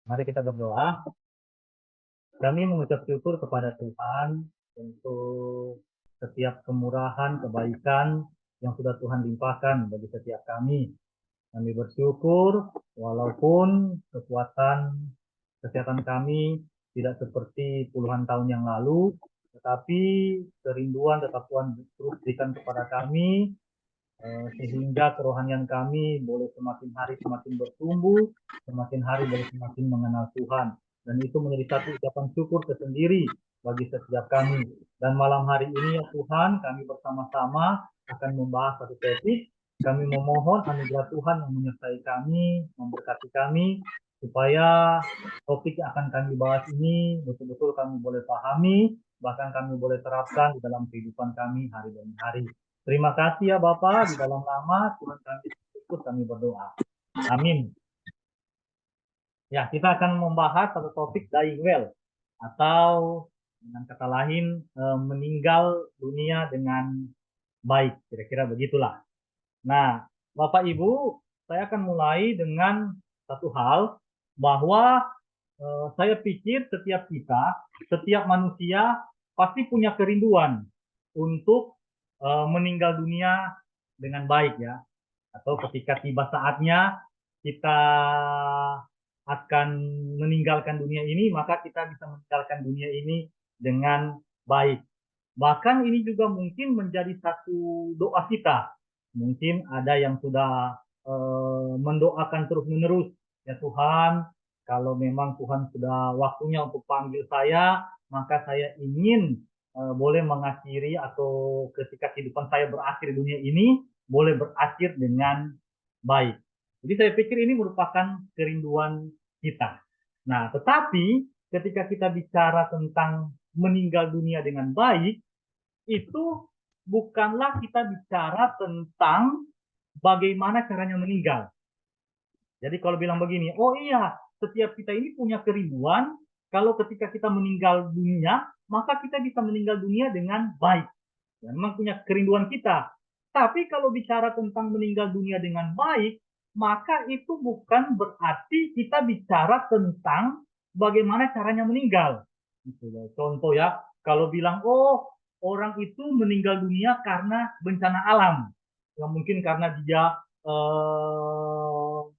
Mari kita berdoa. Kami mengucap syukur kepada Tuhan untuk setiap kemurahan, kebaikan yang sudah Tuhan limpahkan bagi setiap kami. Kami bersyukur walaupun kekuatan kesehatan kami tidak seperti puluhan tahun yang lalu, tetapi kerinduan tetap Tuhan terus berikan kepada kami, sehingga kerohanian kami boleh semakin hari semakin bertumbuh, semakin hari boleh semakin mengenal Tuhan. Dan itu menjadi satu ucapan syukur tersendiri bagi setiap kami. Dan malam hari ini ya Tuhan, kami bersama-sama akan membahas satu topik. Kami memohon anugerah Tuhan yang menyertai kami, memberkati kami, supaya topik yang akan kami bahas ini betul-betul kami boleh pahami, bahkan kami boleh terapkan di dalam kehidupan kami hari demi hari. Terima kasih ya Bapak, di dalam nama Tuhan kami Yesus kami berdoa. Amin. Ya, kita akan membahas satu topik dying well, atau dengan kata lain meninggal dunia dengan baik, kira-kira begitulah. Nah, Bapak Ibu, saya akan mulai dengan satu hal, bahwa saya pikir setiap kita, setiap manusia pasti punya kerinduan untuk meninggal dunia dengan baik ya. Atau ketika tiba saatnya kita akan meninggalkan dunia ini, maka kita bisa meninggalkan dunia ini dengan baik. Bahkan ini juga mungkin menjadi satu doa kita. Mungkin ada yang sudah mendoakan terus-menerus, ya Tuhan, kalau memang Tuhan sudah waktunya untuk panggil saya, maka saya ingin boleh mengakhiri, atau ketika kehidupan saya berakhir di dunia ini, boleh berakhir dengan baik. Jadi saya pikir ini merupakan kerinduan kita. Nah, tetapi ketika kita bicara tentang meninggal dunia dengan baik, itu bukanlah kita bicara tentang bagaimana caranya meninggal. Jadi kalau bilang begini, oh iya, setiap kita ini punya kerinduan, kalau ketika kita meninggal dunia, maka kita bisa meninggal dunia dengan baik. Ya, memang punya kerinduan kita. Tapi kalau bicara tentang meninggal dunia dengan baik, maka itu bukan berarti kita bicara tentang bagaimana caranya meninggal. Gitu. Contoh ya, kalau bilang, oh orang itu meninggal dunia karena bencana alam. Ya, mungkin karena dia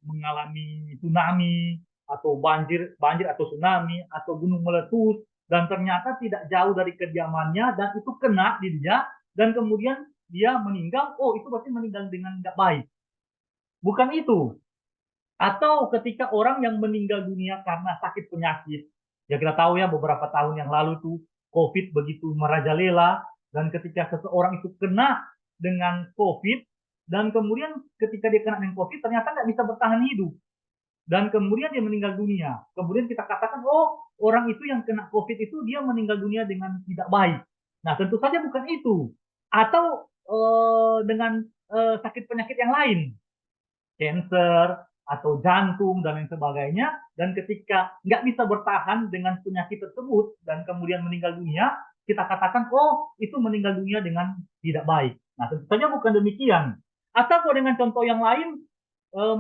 mengalami tsunami, atau banjir atau tsunami, atau gunung meletus, dan ternyata tidak jauh dari kediamannya, dan itu kena di dia, dan kemudian dia meninggal, oh itu berarti meninggal dengan tidak baik. Bukan itu. Atau ketika orang yang meninggal dunia karena sakit penyakit, ya kita tahu ya beberapa tahun yang lalu tuh COVID begitu merajalela, dan ketika seseorang itu kena dengan COVID, dan kemudian ketika dia kena dengan COVID ternyata nggak bisa bertahan hidup, dan kemudian dia meninggal dunia. Kemudian kita katakan, oh orang itu yang kena COVID itu dia meninggal dunia dengan tidak baik. Nah tentu saja bukan itu. Atau dengan sakit penyakit yang lain, cancer atau jantung dan lain sebagainya, dan ketika nggak bisa bertahan dengan penyakit tersebut dan kemudian meninggal dunia, kita katakan oh itu meninggal dunia dengan tidak baik. Nah tentu saja bukan demikian. Atau dengan contoh yang lain,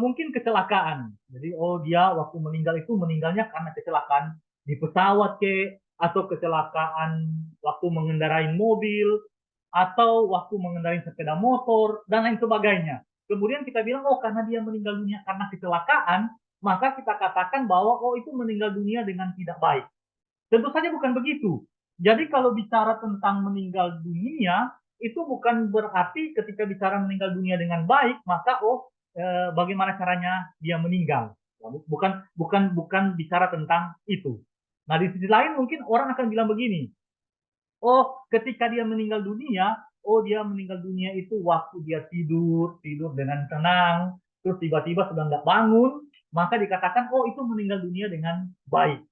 mungkin kecelakaan. Jadi oh dia waktu meninggal itu meninggalnya karena kecelakaan di pesawat ke, atau kecelakaan waktu mengendarai mobil, atau waktu mengendarai sepeda motor dan lain sebagainya. Kemudian kita bilang, oh karena dia meninggal dunia karena kecelakaan, maka kita katakan bahwa oh itu meninggal dunia dengan tidak baik. Tentu saja bukan begitu. Jadi kalau bicara tentang meninggal dunia, itu bukan berarti ketika bicara meninggal dunia dengan baik, maka oh bagaimana caranya dia meninggal. Bukan bukan bukan bicara tentang itu. Nah di sisi lain mungkin orang akan bilang begini, oh, ketika dia meninggal dunia, oh dia meninggal dunia itu waktu dia tidur, tidur dengan tenang, terus tiba-tiba sudah nggak bangun, maka dikatakan, oh itu meninggal dunia dengan baik.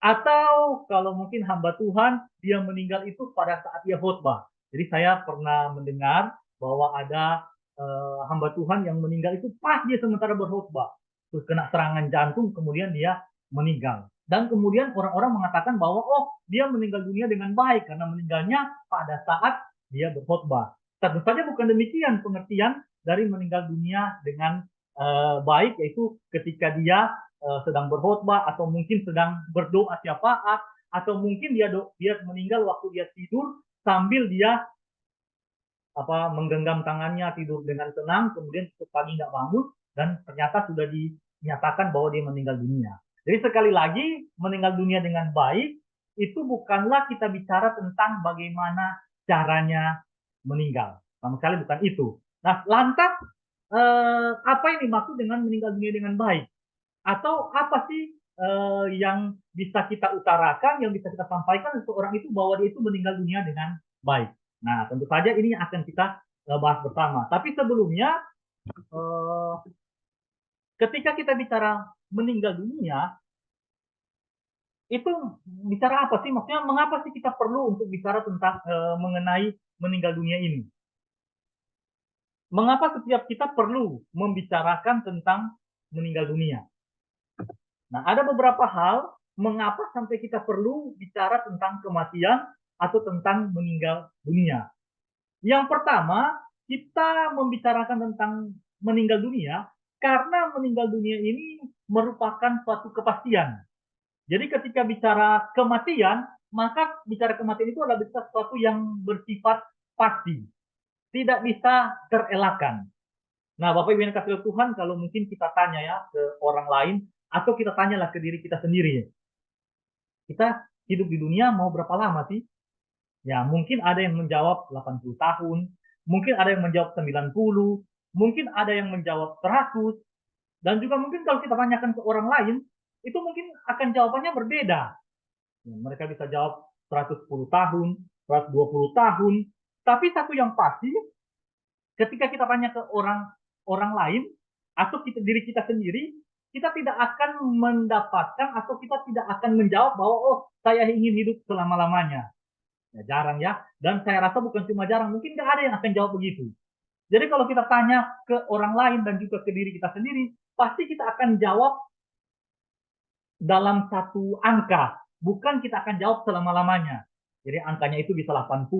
Atau kalau mungkin hamba Tuhan, dia meninggal itu pada saat dia khotbah. Jadi saya pernah mendengar bahwa ada hamba Tuhan yang meninggal itu pas dia sementara berkhotbah. Terus kena serangan jantung, kemudian dia meninggal. Dan kemudian orang-orang mengatakan bahwa oh dia meninggal dunia dengan baik karena meninggalnya pada saat dia berkhotbah. Tentu saja bukan demikian pengertian dari meninggal dunia dengan baik, yaitu ketika dia sedang berkhotbah, atau mungkin sedang berdoa syafaat, atau mungkin dia meninggal waktu dia tidur sambil dia menggenggam tangannya, tidur dengan tenang, kemudian pagi nggak bangun, dan ternyata sudah dinyatakan bahwa dia meninggal dunia. Jadi sekali lagi, meninggal dunia dengan baik itu bukanlah kita bicara tentang bagaimana caranya meninggal, sama sekali bukan itu. Nah, lantas apa yang dimaksud dengan meninggal dunia dengan baik? Atau apa sih yang bisa kita utarakan, yang bisa kita sampaikan untuk orang itu bahwa dia itu meninggal dunia dengan baik? Nah, tentu saja ini akan kita bahas bersama. Tapi sebelumnya, ketika kita bicara meninggal dunia, itu bicara apa sih? Maksudnya mengapa sih kita perlu untuk bicara tentang mengenai meninggal dunia ini? Mengapa setiap kita perlu membicarakan tentang meninggal dunia? Nah, ada beberapa hal mengapa sampai kita perlu bicara tentang kematian atau tentang meninggal dunia. Yang pertama, kita membicarakan tentang meninggal dunia karena meninggal dunia ini merupakan suatu kepastian. Jadi ketika bicara kematian, maka bicara kematian itu adalah sesuatu yang bersifat pasti, tidak bisa terelakkan. Nah, Bapak Ibu yang kasih Tuhan, kalau mungkin kita tanya ya ke orang lain, atau kita tanyalah ke diri kita sendiri, kita hidup di dunia mau berapa lama sih? Ya, mungkin ada yang menjawab 80 tahun, mungkin ada yang menjawab 90, mungkin ada yang menjawab 100, dan juga mungkin kalau kita tanyakan ke orang lain, itu mungkin akan jawabannya berbeda. Ya, mereka bisa jawab 110 tahun, 120 tahun, tapi satu yang pasti, ketika kita tanya ke orang lain, atau diri kita sendiri, kita tidak akan mendapatkan atau kita tidak akan menjawab bahwa, oh, saya ingin hidup selama-lamanya. Ya, jarang ya. Dan saya rasa bukan cuma jarang, mungkin nggak ada yang akan jawab begitu. Jadi kalau kita tanya ke orang lain dan juga ke diri kita sendiri, pasti kita akan jawab dalam satu angka. Bukan kita akan jawab selama-lamanya. Jadi angkanya itu bisa 80,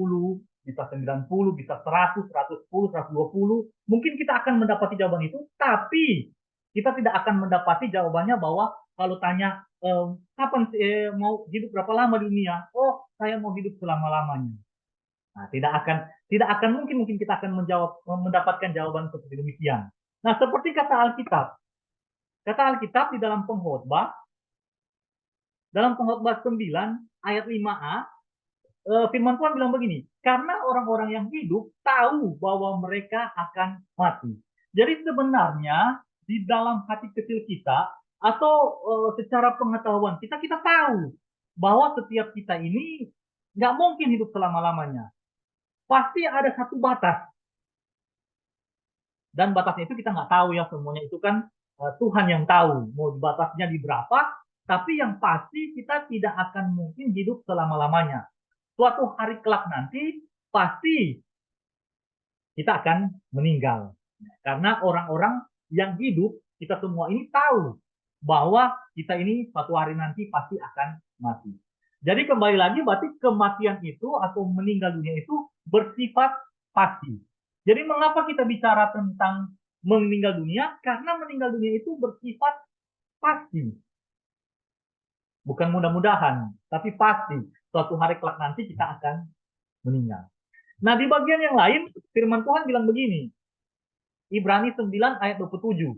bisa 90, bisa 100, 110, 120. Mungkin kita akan mendapati jawaban itu, tapi kita tidak akan mendapati jawabannya bahwa kalau tanya kapan mau hidup berapa lama di dunia? Oh, saya mau hidup selama-lamanya. Nah, tidak akan mungkin kita akan mendapatkan jawaban seperti demikian. Nah, seperti kata Alkitab. Kata Alkitab di dalam Pengkhotbah 9 ayat 5a, firman Tuhan bilang begini, karena orang-orang yang hidup tahu bahwa mereka akan mati. Jadi sebenarnya di dalam hati kecil kita atau secara pengetahuan kita tahu bahwa setiap kita ini nggak mungkin hidup selama-lamanya. Pasti ada satu batas. Dan batasnya itu kita nggak tahu ya, semuanya itu kan Tuhan yang tahu mau batasnya di berapa, tapi yang pasti kita tidak akan mungkin hidup selama-lamanya. Suatu hari kelak nanti pasti kita akan meninggal. Karena orang-orang yang hidup, kita semua ini tahu bahwa kita ini suatu hari nanti pasti akan mati. Jadi kembali lagi, berarti kematian itu atau meninggal dunia itu bersifat pasti. Jadi mengapa kita bicara tentang meninggal dunia? Karena meninggal dunia itu bersifat pasti. Bukan mudah-mudahan, tapi pasti. Suatu hari kelak nanti kita akan meninggal. Nah, di bagian yang lain, firman Tuhan bilang begini. Ibrani 9 ayat 27.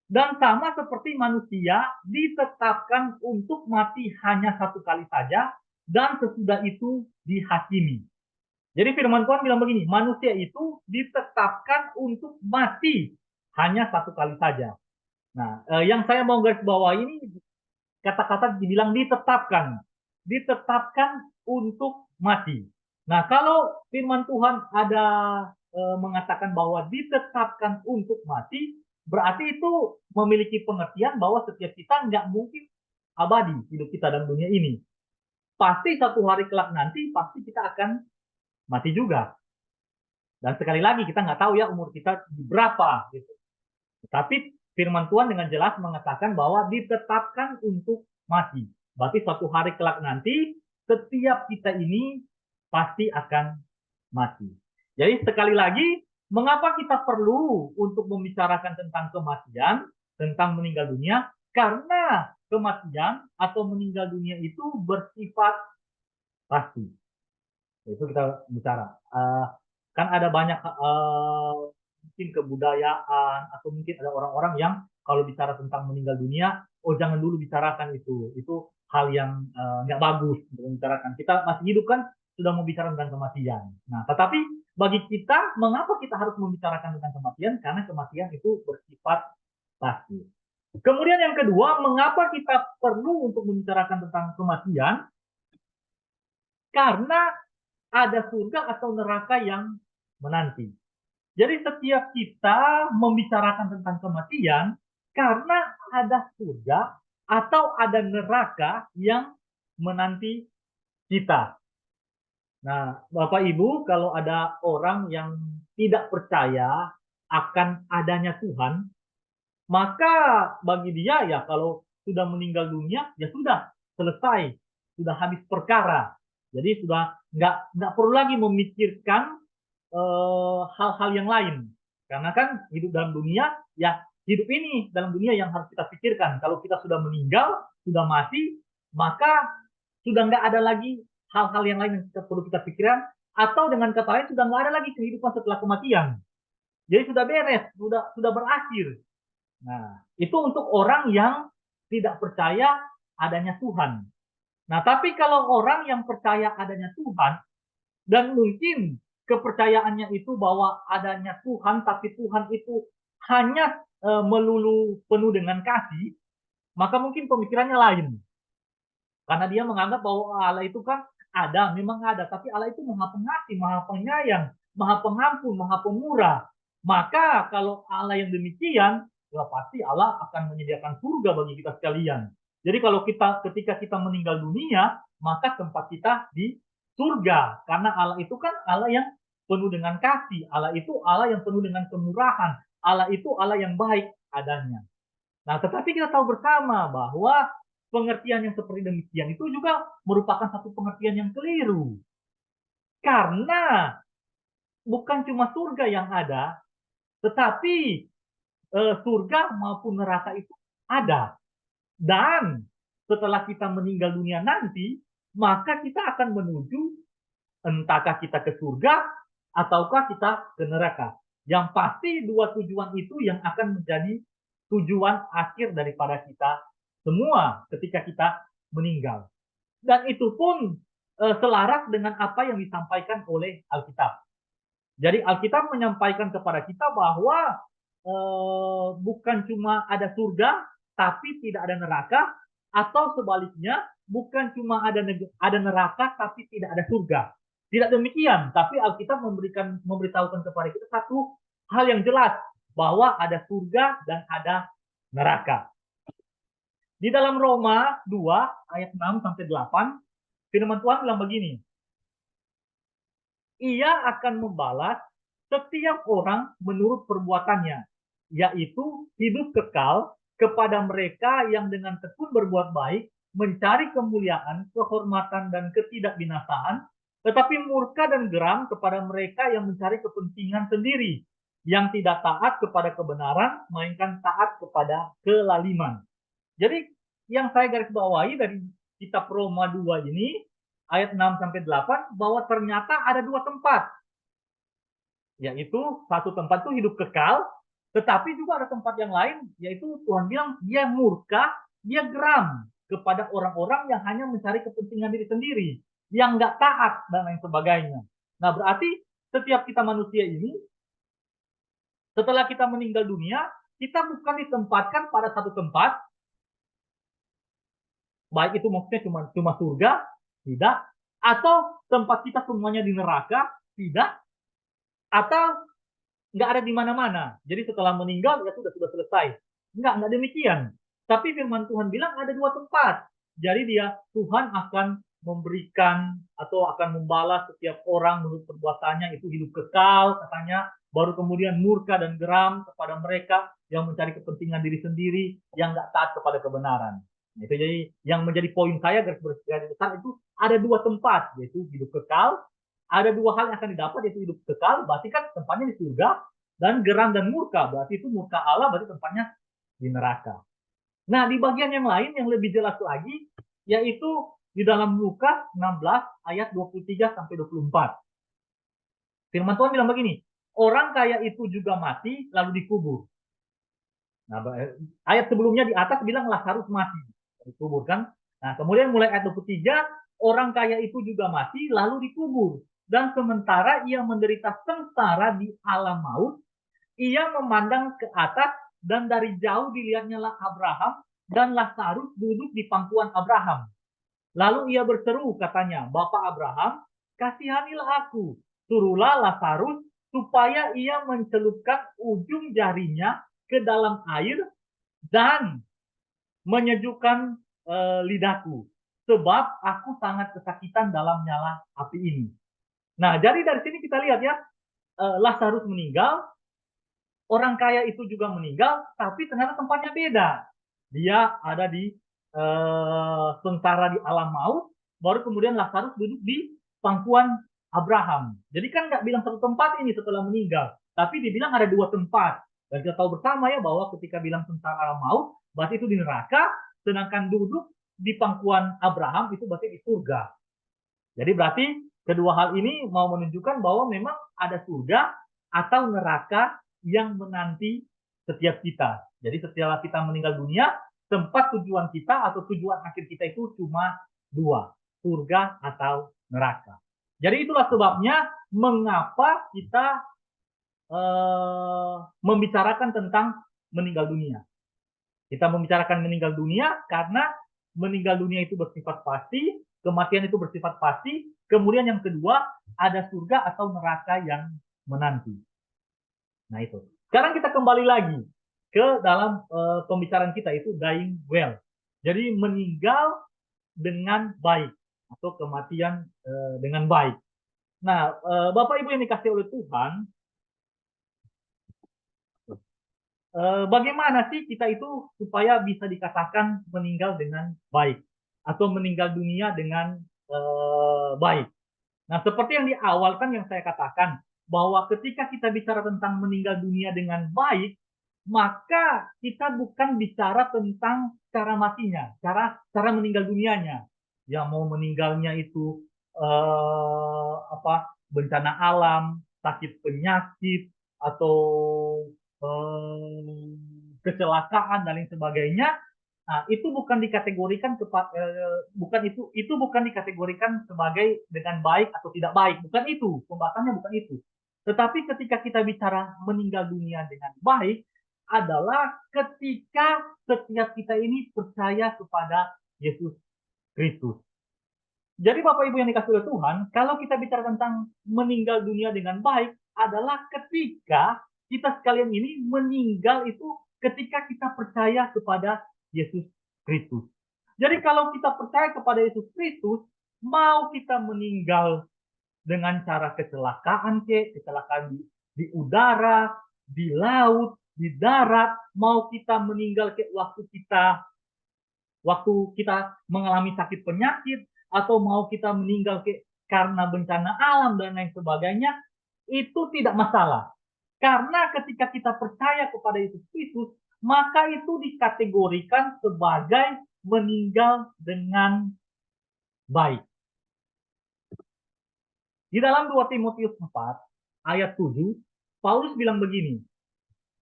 Dan sama seperti manusia ditetapkan untuk mati hanya satu kali saja, dan sesudah itu dihakimi. Jadi firman Tuhan bilang begini, manusia itu ditetapkan untuk mati hanya satu kali saja. Nah, yang saya mau garis bawah ini, kata-kata dibilang ditetapkan. Ditetapkan untuk mati. Nah, kalau firman Tuhan ada mengatakan bahwa ditetapkan untuk mati, berarti itu memiliki pengertian bahwa setiap kita nggak mungkin abadi hidup kita dalam dunia ini. Pasti satu hari kelak nanti, pasti kita akan mati juga. Dan sekali lagi, kita nggak tahu ya umur kita berapa. Gitu. Tapi firman Tuhan dengan jelas mengatakan bahwa ditetapkan untuk mati. Berarti suatu hari kelak nanti, setiap kita ini pasti akan mati. Jadi sekali lagi, mengapa kita perlu untuk membicarakan tentang kematian, tentang meninggal dunia? Karena kematian atau meninggal dunia itu bersifat pasti. Itu kita bicara. Kan ada banyak mungkin kebudayaan atau mungkin ada orang-orang yang kalau bicara tentang meninggal dunia, oh jangan dulu bicarakan itu. Itu hal yang nggak bagus untuk membicarakan. Kita masih hidup kan sudah mau bicara tentang kematian. Nah, tetapi bagi kita, mengapa kita harus membicarakan tentang kematian? Karena kematian itu bersifat pasti. Kemudian yang kedua, mengapa kita perlu untuk membicarakan tentang kematian? Karena ada surga atau neraka yang menanti. Jadi setiap kita membicarakan tentang kematian karena ada surga atau ada neraka yang menanti kita. Nah, Bapak Ibu, kalau ada orang yang tidak percaya akan adanya Tuhan, maka bagi dia ya kalau sudah meninggal dunia ya sudah selesai, sudah habis perkara. Jadi sudah nggak perlu lagi memikirkan hal-hal yang lain. Karena kan hidup dalam dunia, ya hidup ini dalam dunia yang harus kita pikirkan. Kalau kita sudah meninggal, sudah mati, maka sudah nggak ada lagi hal-hal yang lain yang perlu kita pikirkan. Atau dengan kata lain, sudah nggak ada lagi kehidupan setelah kematian. Jadi sudah beres, sudah berakhir. Nah, itu untuk orang yang tidak percaya adanya Tuhan. Nah, tapi kalau orang yang percaya adanya Tuhan, dan mungkin kepercayaannya itu bahwa adanya Tuhan, tapi Tuhan itu hanya melulu penuh dengan kasih, maka mungkin pemikirannya lain. Karena dia menganggap bahwa Allah itu kan ada, memang ada, tapi Allah itu maha pengasih, maha penyayang, maha pengampun, maha pemurah. Maka kalau Allah yang demikian, ya pasti Allah akan menyediakan surga bagi kita sekalian. Jadi kalau ketika kita meninggal dunia, maka tempat kita di surga. Karena Allah itu kan Allah yang penuh dengan kasih. Allah itu Allah yang penuh dengan kemurahan. Allah itu Allah yang baik adanya. Nah, tetapi kita tahu bersama bahwa pengertian yang seperti demikian itu juga merupakan satu pengertian yang keliru. Karena bukan cuma surga yang ada, tetapi surga maupun neraka itu ada. Dan setelah kita meninggal dunia nanti, maka kita akan menuju entahkah kita ke surga ataukah kita ke neraka. Yang pasti dua tujuan itu yang akan menjadi tujuan akhir daripada kita semua ketika kita meninggal. Dan itu pun selaras dengan apa yang disampaikan oleh Alkitab. Jadi Alkitab menyampaikan kepada kita bahwa bukan cuma ada surga, tapi tidak ada neraka, atau sebaliknya, bukan cuma ada neraka, tapi tidak ada surga. Tidak demikian, tapi Alkitab memberitahukan kepada kita satu hal yang jelas, bahwa ada surga dan ada neraka. Di dalam Roma 2 ayat 6 sampai 8, firman Tuhan bilang begini. Ia akan membalas setiap orang menurut perbuatannya, yaitu hidup kekal kepada mereka yang dengan tekun berbuat baik, mencari kemuliaan, kehormatan, dan ketidakbinasaan, tetapi murka dan geram kepada mereka yang mencari kepentingan sendiri, yang tidak taat kepada kebenaran, melainkan taat kepada kelaliman. Jadi yang saya garis bawahi dari kitab Roma 2 ini, ayat 6 sampai 8, bahwa ternyata ada dua tempat. Yaitu satu tempat itu hidup kekal, tetapi juga ada tempat yang lain, yaitu Tuhan bilang dia murka, dia geram kepada orang-orang yang hanya mencari kepentingan diri sendiri, yang nggak taat dan lain sebagainya. Nah, berarti setiap kita manusia ini, setelah kita meninggal dunia, kita bukan ditempatkan pada satu tempat, baik itu maksudnya cuma surga, tidak, atau tempat kita semuanya di neraka, tidak, atau nggak ada di mana-mana. Jadi setelah meninggal ya sudah selesai. Nggak demikian. Tapi firman Tuhan bilang ada dua tempat. Jadi Tuhan akan memberikan atau akan membalas setiap orang menurut perbuatannya, itu hidup kekal katanya, baru kemudian murka dan geram kepada mereka yang mencari kepentingan diri sendiri, yang nggak taat kepada kebenaran. Itu jadi yang menjadi poin saya garis besar itu ada dua tempat, yaitu hidup kekal. Ada dua hal yang akan didapat, yaitu hidup kekal, berarti kan tempatnya di surga, dan geram dan murka, berarti itu murka Allah, berarti tempatnya di neraka. Nah, di bagian yang lain yang lebih jelas lagi, yaitu di dalam Lukas 16 ayat 23 sampai 24. Firman Tuhan bilang begini, orang kaya itu juga mati lalu dikubur. Nah, ayat sebelumnya di atas bilang Lazarus mati, dikubur kan. Nah, kemudian mulai ayat 23, orang kaya itu juga mati lalu dikubur. Dan sementara ia menderita sengsara di alam maut, ia memandang ke atas dan dari jauh dilihatnya lah Abraham dan Lazarus duduk di pangkuan Abraham. Lalu ia berseru katanya, Bapak Abraham, kasihanilah aku, suruhlah Lazarus supaya ia mencelupkan ujung jarinya ke dalam air dan menyejukkan lidahku, sebab aku sangat kesakitan dalam nyala api ini. Nah, jadi dari sini kita lihat ya, Lazarus meninggal, orang kaya itu juga meninggal, tapi ternyata tempatnya beda. Dia ada di sengsara di alam maut, baru kemudian Lazarus duduk di pangkuan Abraham. Jadi kan nggak bilang satu tempat ini setelah meninggal, tapi dibilang ada dua tempat. Dan kita tahu bersama ya bahwa ketika bilang sengsara alam maut, berarti itu di neraka, sedangkan duduk di pangkuan Abraham itu berarti di surga. Jadi berarti kedua hal ini mau menunjukkan bahwa memang ada surga atau neraka yang menanti setiap kita. Jadi setelah kita meninggal dunia, tempat tujuan kita atau tujuan akhir kita itu cuma dua, surga atau neraka. Jadi itulah sebabnya mengapa kita membicarakan tentang meninggal dunia. Kita membicarakan meninggal dunia karena meninggal dunia itu bersifat pasti, kematian itu bersifat pasti, kemudian yang kedua ada surga atau neraka yang menanti. Nah itu. Sekarang kita kembali lagi ke dalam pembicaraan kita itu dying well. Jadi meninggal dengan baik atau kematian dengan baik. Nah, Bapak Ibu yang dikasih oleh Tuhan, bagaimana sih kita itu supaya bisa dikatakan meninggal dengan baik atau meninggal dunia dengan baik. Nah, seperti yang di awal kan yang saya katakan bahwa ketika kita bicara tentang meninggal dunia dengan baik, maka kita bukan bicara tentang cara matinya, cara meninggal dunianya. Ya mau meninggalnya itu bencana alam, sakit penyakit atau kecelakaan dan lain sebagainya. Nah, itu bukan dikategorikan bukan dikategorikan sebagai dengan baik atau tidak baik, bukan itu, pembahasannya bukan itu. Tetapi ketika kita bicara meninggal dunia dengan baik adalah ketika setiap kita ini percaya kepada Yesus Kristus. Jadi Bapak Ibu yang dikasih oleh Tuhan, kalau kita bicara tentang meninggal dunia dengan baik adalah ketika kita sekalian ini meninggal itu ketika kita percaya kepada Yesus Kristus. Jadi kalau kita percaya kepada Yesus Kristus, mau kita meninggal dengan cara kecelakaan kecelakaan di udara, di laut, di darat, mau kita meninggal waktu kita mengalami sakit penyakit, atau mau kita meninggal karena bencana alam dan lain sebagainya, itu tidak masalah. Karena ketika kita percaya kepada Yesus Kristus, maka itu dikategorikan sebagai meninggal dengan baik. Di dalam 2 Timotius 4 ayat 7, Paulus bilang begini,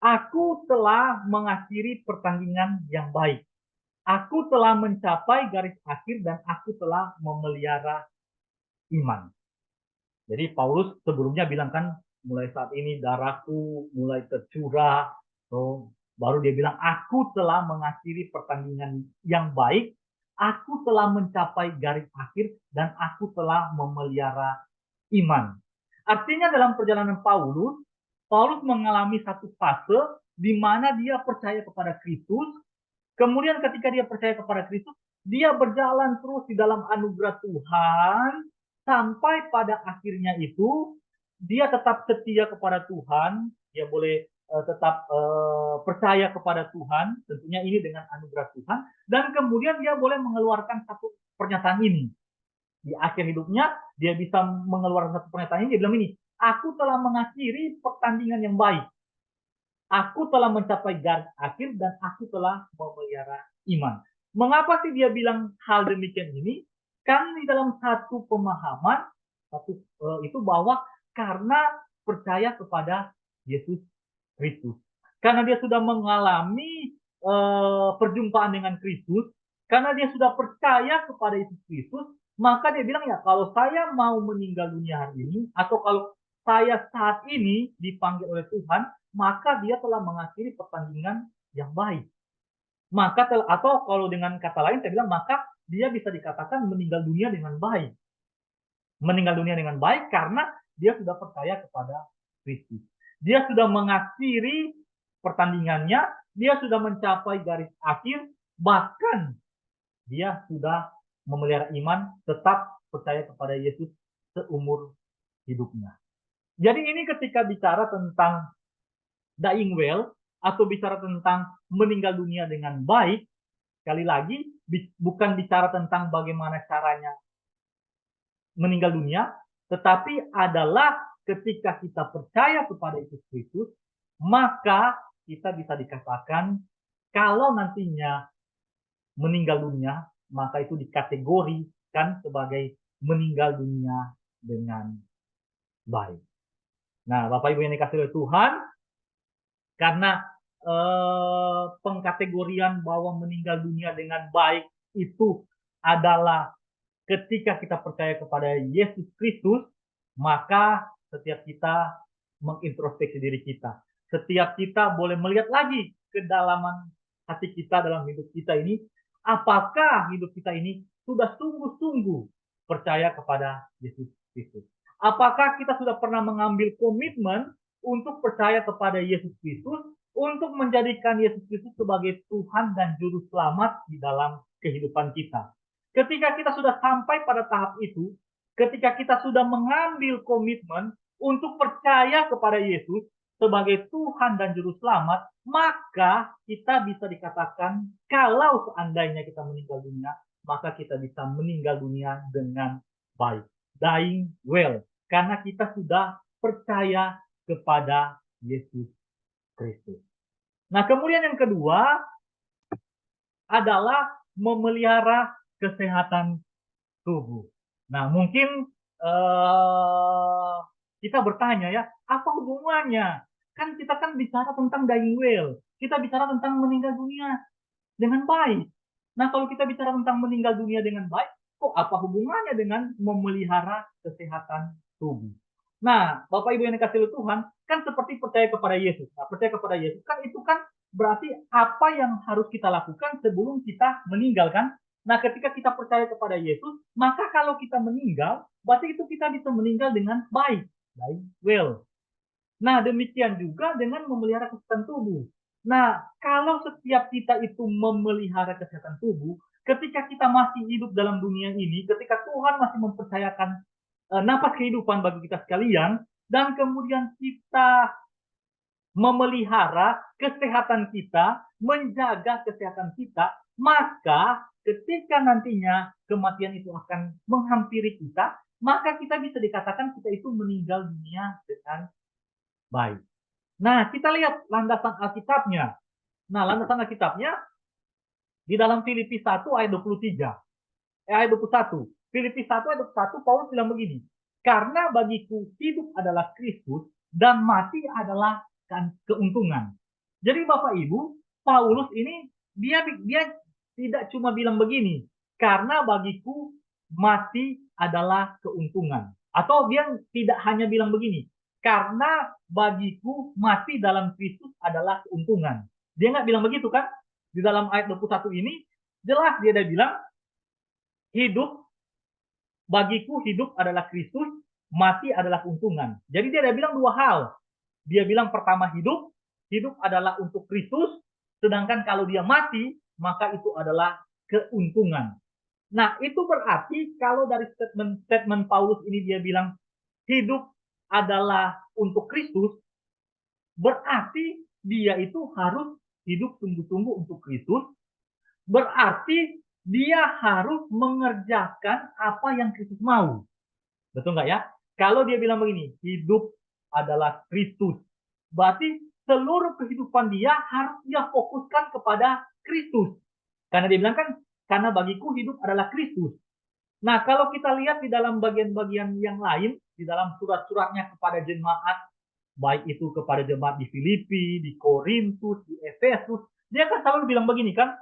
aku telah mengakhiri pertandingan yang baik. Aku telah mencapai garis akhir dan aku telah memelihara iman. Jadi Paulus sebelumnya bilang kan, mulai saat ini darahku mulai tercurah. So, baru dia bilang, aku telah mengakhiri pertandingan yang baik. Aku telah mencapai garis akhir dan aku telah memelihara iman. Artinya dalam perjalanan Paulus, Paulus mengalami satu fase di mana dia percaya kepada Kristus. Kemudian ketika dia percaya kepada Kristus, dia berjalan terus di dalam anugerah Tuhan sampai pada akhirnya itu dia tetap setia kepada Tuhan, dia boleh tetap percaya kepada Tuhan, tentunya ini dengan anugerah Tuhan, dan kemudian dia boleh mengeluarkan satu pernyataan ini. Di akhir hidupnya, dia bisa mengeluarkan satu pernyataan ini, dia bilang ini, aku telah mengakhiri pertandingan yang baik. Aku telah mencapai garis akhir dan aku telah memelihara iman. Mengapa sih dia bilang hal demikian ini? Kan di dalam satu pemahaman itu bahwa karena percaya kepada Yesus Kristus. Karena dia sudah mengalami perjumpaan dengan Kristus, karena dia sudah percaya kepada Yesus Kristus, maka dia bilang ya kalau saya mau meninggal dunia hari ini, atau kalau saya saat ini dipanggil oleh Tuhan, maka dia telah mengakhiri pertandingan yang baik. Maka atau kalau dengan kata lain saya bilang maka dia bisa dikatakan meninggal dunia dengan baik. Meninggal dunia dengan baik karena dia sudah percaya kepada Kristus. Dia sudah mengakhiri pertandingannya, dia sudah mencapai garis akhir, bahkan dia sudah memelihara iman, tetap percaya kepada Yesus seumur hidupnya. Jadi ini ketika bicara tentang dying well atau bicara tentang meninggal dunia dengan baik, sekali lagi bukan bicara tentang bagaimana caranya meninggal dunia, tetapi adalah ketika kita percaya kepada Yesus Kristus, maka kita bisa dikatakan kalau nantinya meninggal dunia, maka itu dikategorikan sebagai meninggal dunia dengan baik. Nah, Bapak Ibu yang dikasihi oleh Tuhan, karena pengkategorian bahwa meninggal dunia dengan baik itu adalah ketika kita percaya kepada Yesus Kristus, maka setiap kita mengintrospeksi diri kita. Setiap kita boleh melihat lagi kedalaman hati kita dalam hidup kita ini, apakah hidup kita ini sudah sungguh-sungguh percaya kepada Yesus Kristus. Apakah kita sudah pernah mengambil komitmen untuk percaya kepada Yesus Kristus, untuk menjadikan Yesus Kristus sebagai Tuhan dan Juru Selamat di dalam kehidupan kita. Ketika kita sudah sampai pada tahap itu, ketika kita sudah mengambil komitmen untuk percaya kepada Yesus sebagai Tuhan dan Juru Selamat, maka kita bisa dikatakan kalau seandainya kita meninggal dunia, maka kita bisa meninggal dunia dengan baik. Dying well. Karena kita sudah percaya kepada Yesus Kristus. Nah, kemudian yang kedua adalah memelihara kesehatan tubuh. Nah, mungkin kita bertanya ya, apa hubungannya? Kan kita kan bicara tentang dying well. Kita bicara tentang meninggal dunia dengan baik. Nah, kalau kita bicara tentang meninggal dunia dengan baik, kok apa hubungannya dengan memelihara kesehatan tubuh? Nah, Bapak Ibu yang dikasihi Tuhan, kan seperti percaya kepada Yesus. Nah, percaya kepada Yesus kan itu kan berarti apa yang harus kita lakukan sebelum kita meninggal kan? Nah, ketika kita percaya kepada Yesus, maka kalau kita meninggal, berarti itu kita bisa meninggal dengan baik, well. Nah, demikian juga dengan memelihara kesehatan tubuh. Nah, kalau setiap kita itu memelihara kesehatan tubuh, ketika kita masih hidup dalam dunia ini, ketika Tuhan masih mempercayakan nafas kehidupan bagi kita sekalian, dan kemudian kita memelihara kesehatan kita, menjaga kesehatan kita, maka ketika nantinya kematian itu akan menghampiri kita, maka kita bisa dikatakan kita itu meninggal dunia dengan baik. Nah, kita lihat landasan Alkitabnya. Nah, landasan Alkitabnya di dalam Filipi 1 ayat 23. Ayat 21. Filipi 1 ayat 21 Paulus bilang begini, karena bagiku hidup adalah Kristus dan mati adalah keuntungan. Jadi Bapak Ibu, Paulus ini dia tidak cuma bilang begini, karena bagiku mati adalah keuntungan. Atau dia tidak hanya bilang begini, karena bagiku mati dalam Kristus adalah keuntungan. Dia nggak bilang begitu kan? Di dalam ayat 21 ini, jelas dia ada bilang, bagiku hidup adalah Kristus, mati adalah keuntungan. Jadi dia ada bilang dua hal. Dia bilang pertama hidup adalah untuk Kristus, sedangkan kalau dia mati, maka itu adalah keuntungan. Nah, itu berarti kalau dari statement Paulus ini dia bilang hidup adalah untuk Kristus, berarti dia itu harus hidup sungguh-sungguh untuk Kristus, berarti dia harus mengerjakan apa yang Kristus mau. Betul nggak ya? Kalau dia bilang begini, hidup adalah Kristus, berarti seluruh kehidupan dia harus dia fokuskan kepada Kristus. Karena dia bilang kan, karena bagiku hidup adalah Kristus. Nah, kalau kita lihat di dalam bagian-bagian yang lain, di dalam surat-suratnya kepada jemaat, baik itu kepada jemaat di Filipi, di Korintus, di Efesus, dia kan selalu bilang begini kan,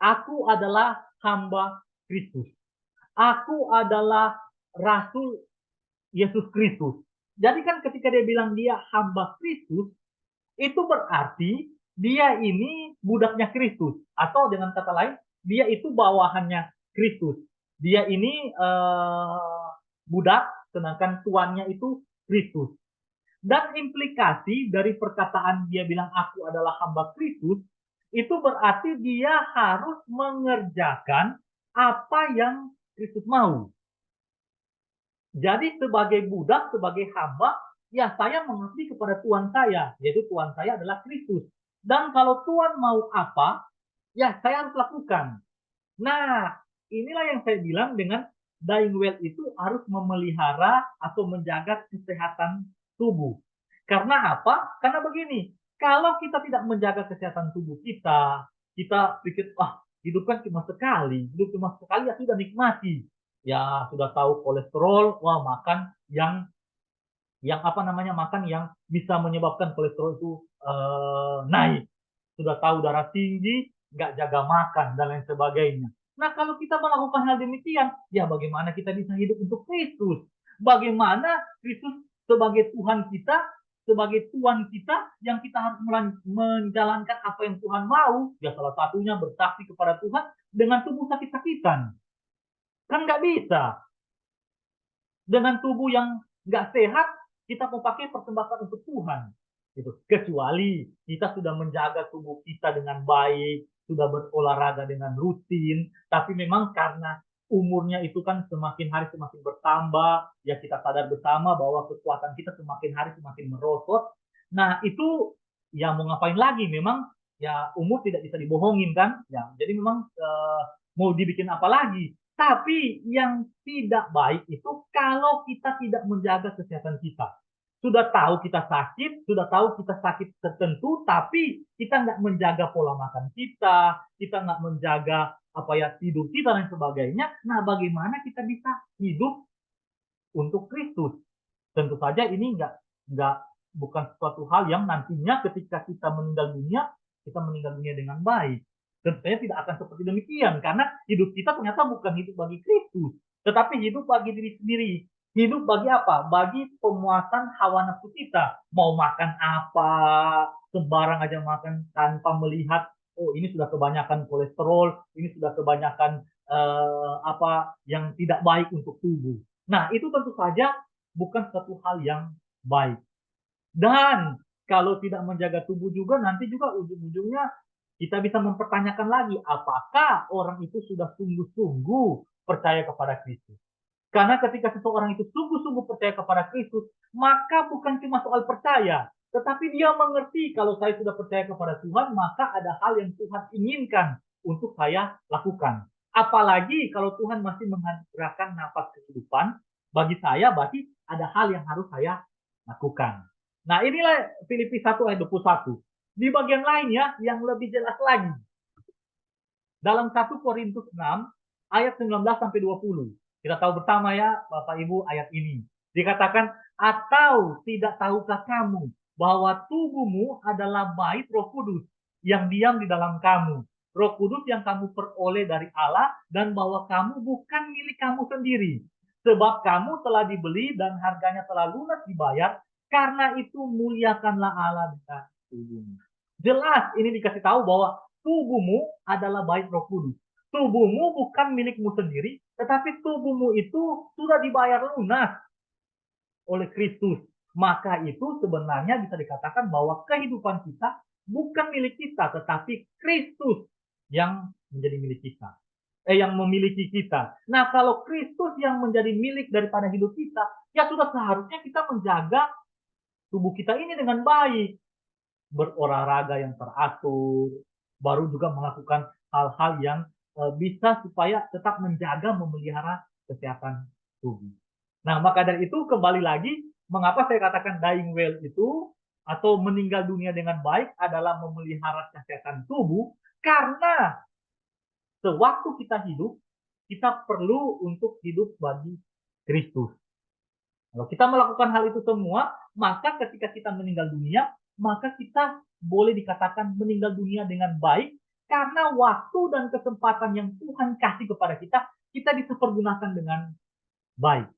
aku adalah hamba Kristus. Aku adalah Rasul Yesus Kristus. Jadi kan ketika dia bilang dia hamba Kristus, itu berarti dia ini budaknya Kristus. Atau dengan kata lain, dia itu bawahannya Kristus. Dia ini budak, sedangkan tuannya itu Kristus. Dan implikasi dari perkataan dia bilang aku adalah hamba Kristus, itu berarti dia harus mengerjakan apa yang Kristus mau. Jadi sebagai budak, sebagai hamba, ya saya mengabdi kepada Tuhan saya, yaitu Tuhan saya adalah Kristus. Dan kalau Tuhan mau apa, ya saya harus lakukan. Nah, inilah yang saya bilang dengan dying well itu harus memelihara atau menjaga kesehatan tubuh. Karena apa? Karena begini, kalau kita tidak menjaga kesehatan tubuh kita pikir, wah hidup kan cuma sekali, hidup cuma sekali ya sudah nikmati. Ya sudah tahu kolesterol, wah makan yang apa namanya makan yang bisa menyebabkan kolesterol itu naik. Sudah tahu darah tinggi, nggak jaga makan dan lain sebagainya. Nah kalau kita melakukan hal demikian, ya bagaimana kita bisa hidup untuk Kristus? Bagaimana Kristus sebagai Tuhan kita, sebagai Tuhan kita yang kita harus menjalankan apa yang Tuhan mau? Ya salah satunya bersaksi kepada Tuhan dengan tubuh sakit-sakitan. Kan nggak bisa. Dengan tubuh yang nggak sehat, kita mau pakai persembahan untuk Tuhan. Gitu. Kecuali kita sudah menjaga tubuh kita dengan baik, sudah berolahraga dengan rutin, tapi memang karena umurnya itu kan semakin hari semakin bertambah, ya kita sadar bersama bahwa kekuatan kita semakin hari semakin merosot. Nah itu ya mau ngapain lagi, memang ya umur tidak bisa dibohongin kan, ya jadi memang mau dibikin apa lagi. Tapi yang tidak baik itu kalau kita tidak menjaga kesehatan kita. Sudah tahu kita sakit, sudah tahu kita sakit tertentu, tapi kita nggak menjaga pola makan kita nggak menjaga apa ya tidur kita dan sebagainya. Nah, bagaimana kita bisa hidup untuk Kristus? Tentu saja ini nggak bukan suatu hal yang nantinya ketika kita meninggal dunia dengan baik. Tentunya tidak akan seperti demikian karena hidup kita ternyata bukan hidup bagi Kristus, tetapi hidup bagi diri sendiri. Hidup bagi apa? Bagi pemuasan hawa nafsu kita. Mau makan apa, sembarang aja makan tanpa melihat, oh ini sudah kebanyakan kolesterol, ini sudah kebanyakan apa yang tidak baik untuk tubuh. Nah, itu tentu saja bukan satu hal yang baik. Dan kalau tidak menjaga tubuh juga, nanti juga ujung-ujungnya kita bisa mempertanyakan lagi, apakah orang itu sudah sungguh-sungguh percaya kepada Kristus. Karena ketika seseorang itu sungguh-sungguh percaya kepada Kristus, maka bukan cuma soal percaya, tetapi dia mengerti kalau saya sudah percaya kepada Tuhan, maka ada hal yang Tuhan inginkan untuk saya lakukan. Apalagi kalau Tuhan masih menganugerahkan nafas kehidupan, bagi saya berarti ada hal yang harus saya lakukan. Nah inilah Filipi 1 ayat 21. Di bagian lainnya yang lebih jelas lagi. Dalam 1 Korintus 6 ayat 19-20. Kita tahu bersama ya Bapak Ibu ayat ini. Dikatakan, atau tidak tahukah kamu bahwa tubuhmu adalah bait Roh Kudus yang diam di dalam kamu. Roh Kudus yang kamu peroleh dari Allah dan bahwa kamu bukan milik kamu sendiri. Sebab kamu telah dibeli dan harganya telah lunas dibayar. Karena itu muliakanlah Allah dengan tubuhmu. Jelas ini dikasih tahu bahwa tubuhmu adalah bait Roh Kudus. Tubuhmu bukan milikmu sendiri, tetapi tubuhmu itu sudah dibayar lunas oleh Kristus. Maka itu sebenarnya bisa dikatakan bahwa kehidupan kita bukan milik kita, tetapi Kristus yang menjadi milik kita. Yang memiliki kita. Nah, kalau Kristus yang menjadi milik daripada hidup kita, ya sudah seharusnya kita menjaga tubuh kita ini dengan baik. Berolahraga yang teratur, baru juga melakukan hal-hal yang bisa supaya tetap menjaga, memelihara kesehatan tubuh. Nah, maka dari itu kembali lagi, mengapa saya katakan dying well itu atau meninggal dunia dengan baik adalah memelihara kesehatan tubuh, karena sewaktu kita hidup, kita perlu untuk hidup bagi Kristus. Kalau kita melakukan hal itu semua, maka ketika kita meninggal dunia, maka kita boleh dikatakan meninggal dunia dengan baik, karena waktu dan kesempatan yang Tuhan kasih kepada kita, kita bisa pergunakan dengan baik.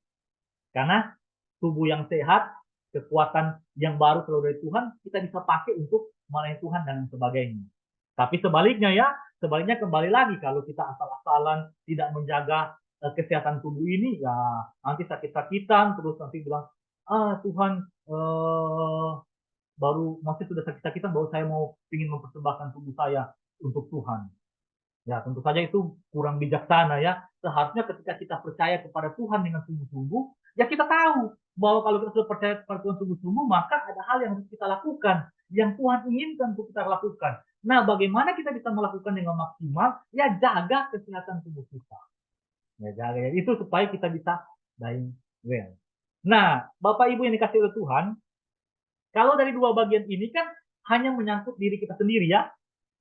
Karena tubuh yang sehat, kekuatan yang baru selalu dari Tuhan, kita bisa pakai untuk melayani Tuhan dan sebagainya. Tapi sebaliknya kembali lagi, kalau kita asal-asalan tidak menjaga kesehatan tubuh ini, ya nanti sakit-sakitan, terus nanti bilang, Tuhan baru masih sudah sakit-sakitan, baru saya mau ingin mempersembahkan tubuh saya untuk Tuhan. Ya, tentu saja itu kurang bijaksana ya. Seharusnya ketika kita percaya kepada Tuhan dengan sungguh-sungguh, ya kita tahu bahwa kalau kita sudah percaya kepada Tuhan sungguh-sungguh, maka ada hal yang harus kita lakukan, yang Tuhan inginkan untuk kita lakukan. Nah, bagaimana kita bisa melakukan dengan maksimal? Ya, jaga kesehatan tubuh kita. Ya, jaga itu supaya kita bisa dying well. Nah, Bapak Ibu yang dikasih oleh Tuhan, kalau dari dua bagian ini kan hanya menyangkut diri kita sendiri ya.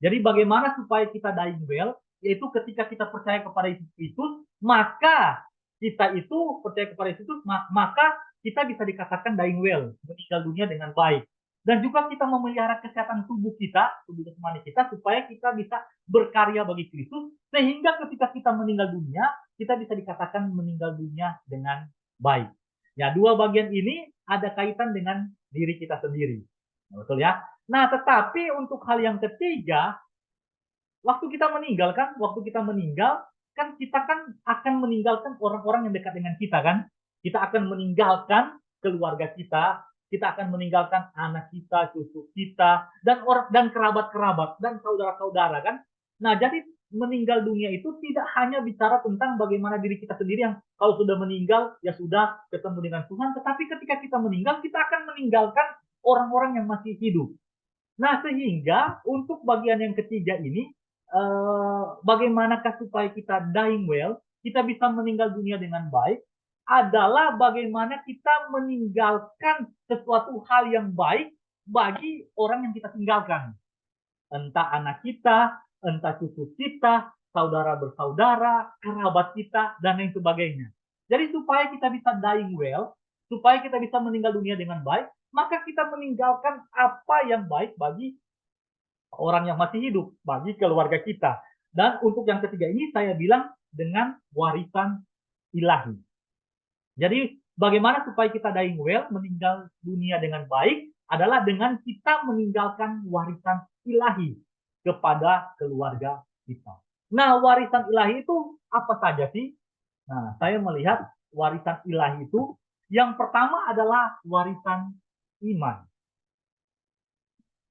Jadi bagaimana supaya kita dying well, yaitu ketika kita percaya kepada Yesus Kristus, maka kita itu percaya kepada Yesus Kristus, maka kita bisa dikatakan dying well, meninggal dunia dengan baik. Dan juga kita memelihara kesehatan tubuh kita, tubuh jasmani kita, supaya kita bisa berkarya bagi Kristus, sehingga ketika kita meninggal dunia, kita bisa dikatakan meninggal dunia dengan baik. Ya, dua bagian ini ada kaitan dengan diri kita sendiri. Betul ya? Nah, tetapi untuk hal yang ketiga, waktu kita meninggal, kan kita kan akan meninggalkan orang-orang yang dekat dengan kita kan. Kita akan meninggalkan keluarga kita akan meninggalkan anak kita, cucu kita, dan kerabat-kerabat dan saudara-saudara kan. Nah, jadi meninggal dunia itu tidak hanya bicara tentang bagaimana diri kita sendiri yang kalau sudah meninggal ya sudah ketemu dengan Tuhan, tetapi ketika kita meninggal, kita akan meninggalkan orang-orang yang masih hidup. Nah, sehingga untuk bagian yang ketiga ini, bagaimanakah supaya kita dying well, kita bisa meninggal dunia dengan baik, adalah bagaimana kita meninggalkan sesuatu hal yang baik bagi orang yang kita tinggalkan. Entah anak kita, entah cucu kita, saudara bersaudara, kerabat kita, dan lain sebagainya. Jadi supaya kita bisa dying well, supaya kita bisa meninggal dunia dengan baik, maka kita meninggalkan apa yang baik bagi orang yang masih hidup, bagi keluarga kita. Dan untuk yang ketiga ini saya bilang dengan warisan ilahi. Jadi bagaimana supaya kita dying well, meninggal dunia dengan baik, adalah dengan kita meninggalkan warisan ilahi kepada keluarga kita. Nah, warisan ilahi itu apa saja sih? Nah, saya melihat warisan ilahi itu yang pertama adalah warisan iman.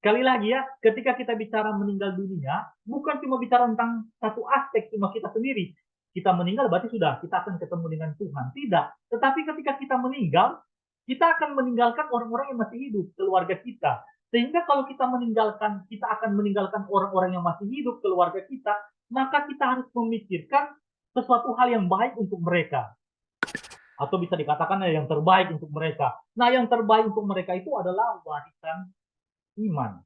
Sekali lagi ya, ketika kita bicara meninggal dunia, bukan cuma bicara tentang satu aspek cuma kita sendiri. Kita meninggal berarti sudah, kita akan ketemu dengan Tuhan. Tidak. Tetapi ketika kita meninggal, kita akan meninggalkan orang-orang yang masih hidup, keluarga kita. Sehingga kalau kita akan meninggalkan orang-orang yang masih hidup, keluarga kita, maka kita harus memikirkan sesuatu hal yang baik untuk mereka. Atau bisa dikatakan yang terbaik untuk mereka. Nah, yang terbaik untuk mereka itu adalah warisan iman.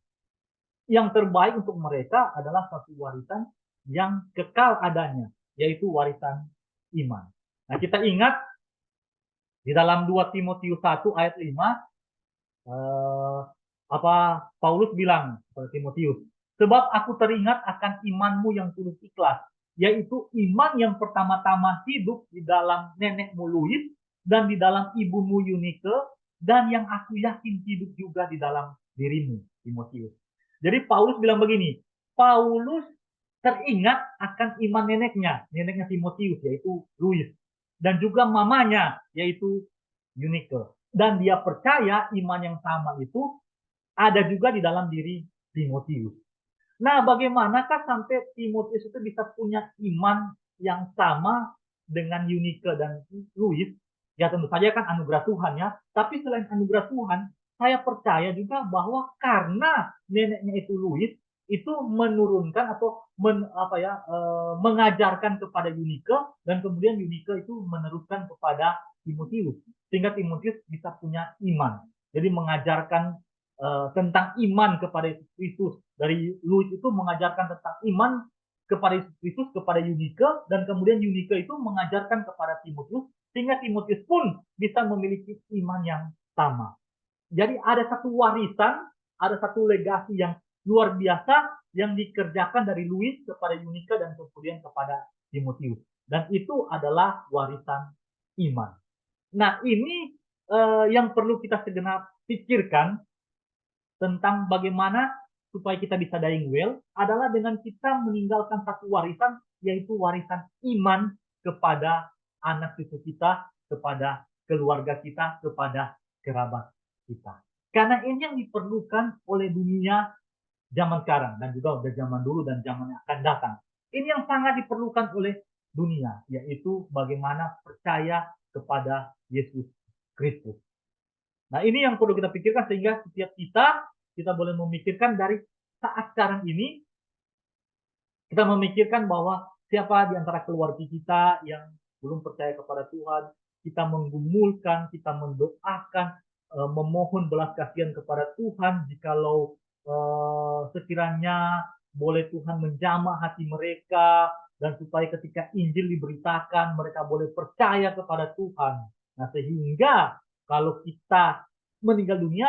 Yang terbaik untuk mereka adalah satu warisan yang kekal adanya, yaitu warisan iman. Nah, kita ingat di dalam 2 Timotius 1 ayat 5, Paulus bilang kepada Timotius, sebab aku teringat akan imanmu yang tulus ikhlas, yaitu iman yang pertama-tama hidup di dalam nenekmu Lois dan di dalam ibumu Eunike, dan yang aku yakin hidup juga di dalam dirimu, Timotius. Jadi Paulus bilang begini, Paulus teringat akan iman neneknya Timotius, yaitu Lois, dan juga mamanya, yaitu Eunike. Dan dia percaya iman yang sama itu ada juga di dalam diri Timotius. Nah, bagaimanakah sampai Timotius itu bisa punya iman yang sama dengan Eunike dan Lois? Ya tentu saja kan anugerah Tuhan ya. Tapi selain anugerah Tuhan, saya percaya juga bahwa karena neneknya itu Lois, itu menurunkan atau mengajarkan kepada Eunike, dan kemudian Eunike itu meneruskan kepada Timotius, sehingga Timotius bisa punya iman. Jadi mengajarkan tentang iman kepada Yesus Kristus. Dari Louis itu mengajarkan tentang iman kepada Yesus Kristus kepada Yunike, dan kemudian Yunike itu mengajarkan kepada Timotius, sehingga Timotius pun bisa memiliki iman yang sama. Jadi ada satu warisan, ada satu legasi yang luar biasa yang dikerjakan dari Louis kepada Yunike dan kemudian kepada Timotius. Dan itu adalah warisan iman. Nah, ini yang perlu kita segenap pikirkan tentang bagaimana supaya kita bisa dying well adalah dengan kita meninggalkan satu warisan, yaitu warisan iman kepada anak cucu kita, kepada keluarga kita, kepada kerabat kita. Karena ini yang diperlukan oleh dunia zaman sekarang, dan juga udah zaman dulu dan zaman yang akan datang. Ini yang sangat diperlukan oleh dunia, yaitu bagaimana percaya kepada Yesus Kristus. Nah, ini yang perlu kita pikirkan sehingga setiap kita boleh memikirkan dari saat sekarang ini, kita memikirkan bahwa siapa di antara keluarga kita yang belum percaya kepada Tuhan, kita menggumulkan, kita mendoakan, memohon belas kasihan kepada Tuhan jikalau sekiranya boleh Tuhan menjamah hati mereka, dan supaya ketika Injil diberitakan mereka boleh percaya kepada Tuhan. Nah, sehingga kalau kita meninggal dunia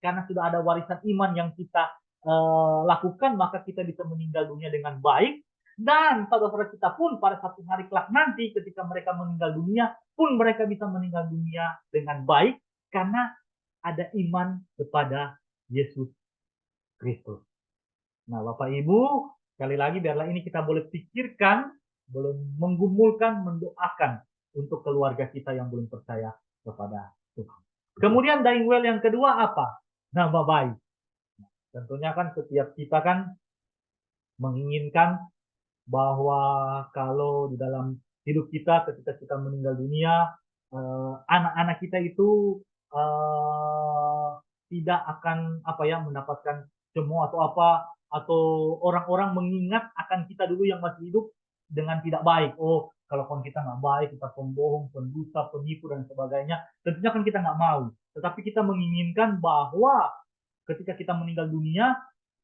karena sudah ada warisan iman yang kita lakukan, maka kita bisa meninggal dunia dengan baik. Dan saudara-saudara kita pun pada satu hari kelak nanti ketika mereka meninggal dunia pun mereka bisa meninggal dunia dengan baik karena ada iman kepada Yesus Kristus. Nah, Bapak Ibu, sekali lagi biarlah ini kita boleh pikirkan, boleh menggumulkan, mendoakan untuk keluarga kita yang belum percaya kepada Tuhan. Kemudian dying well yang kedua apa? Nama baik. Tentunya kan setiap kita kan menginginkan bahwa kalau di dalam hidup kita ketika kita meninggal dunia, anak-anak kita itu tidak akan mendapatkan cemooh atau apa, atau orang-orang mengingat akan kita dulu yang masih hidup dengan tidak baik. Oh, kalau kita nggak baik, kita pembohong, pendusta, penipu dan sebagainya. Tentunya kan kita nggak mau. Tetapi kita menginginkan bahwa ketika kita meninggal dunia,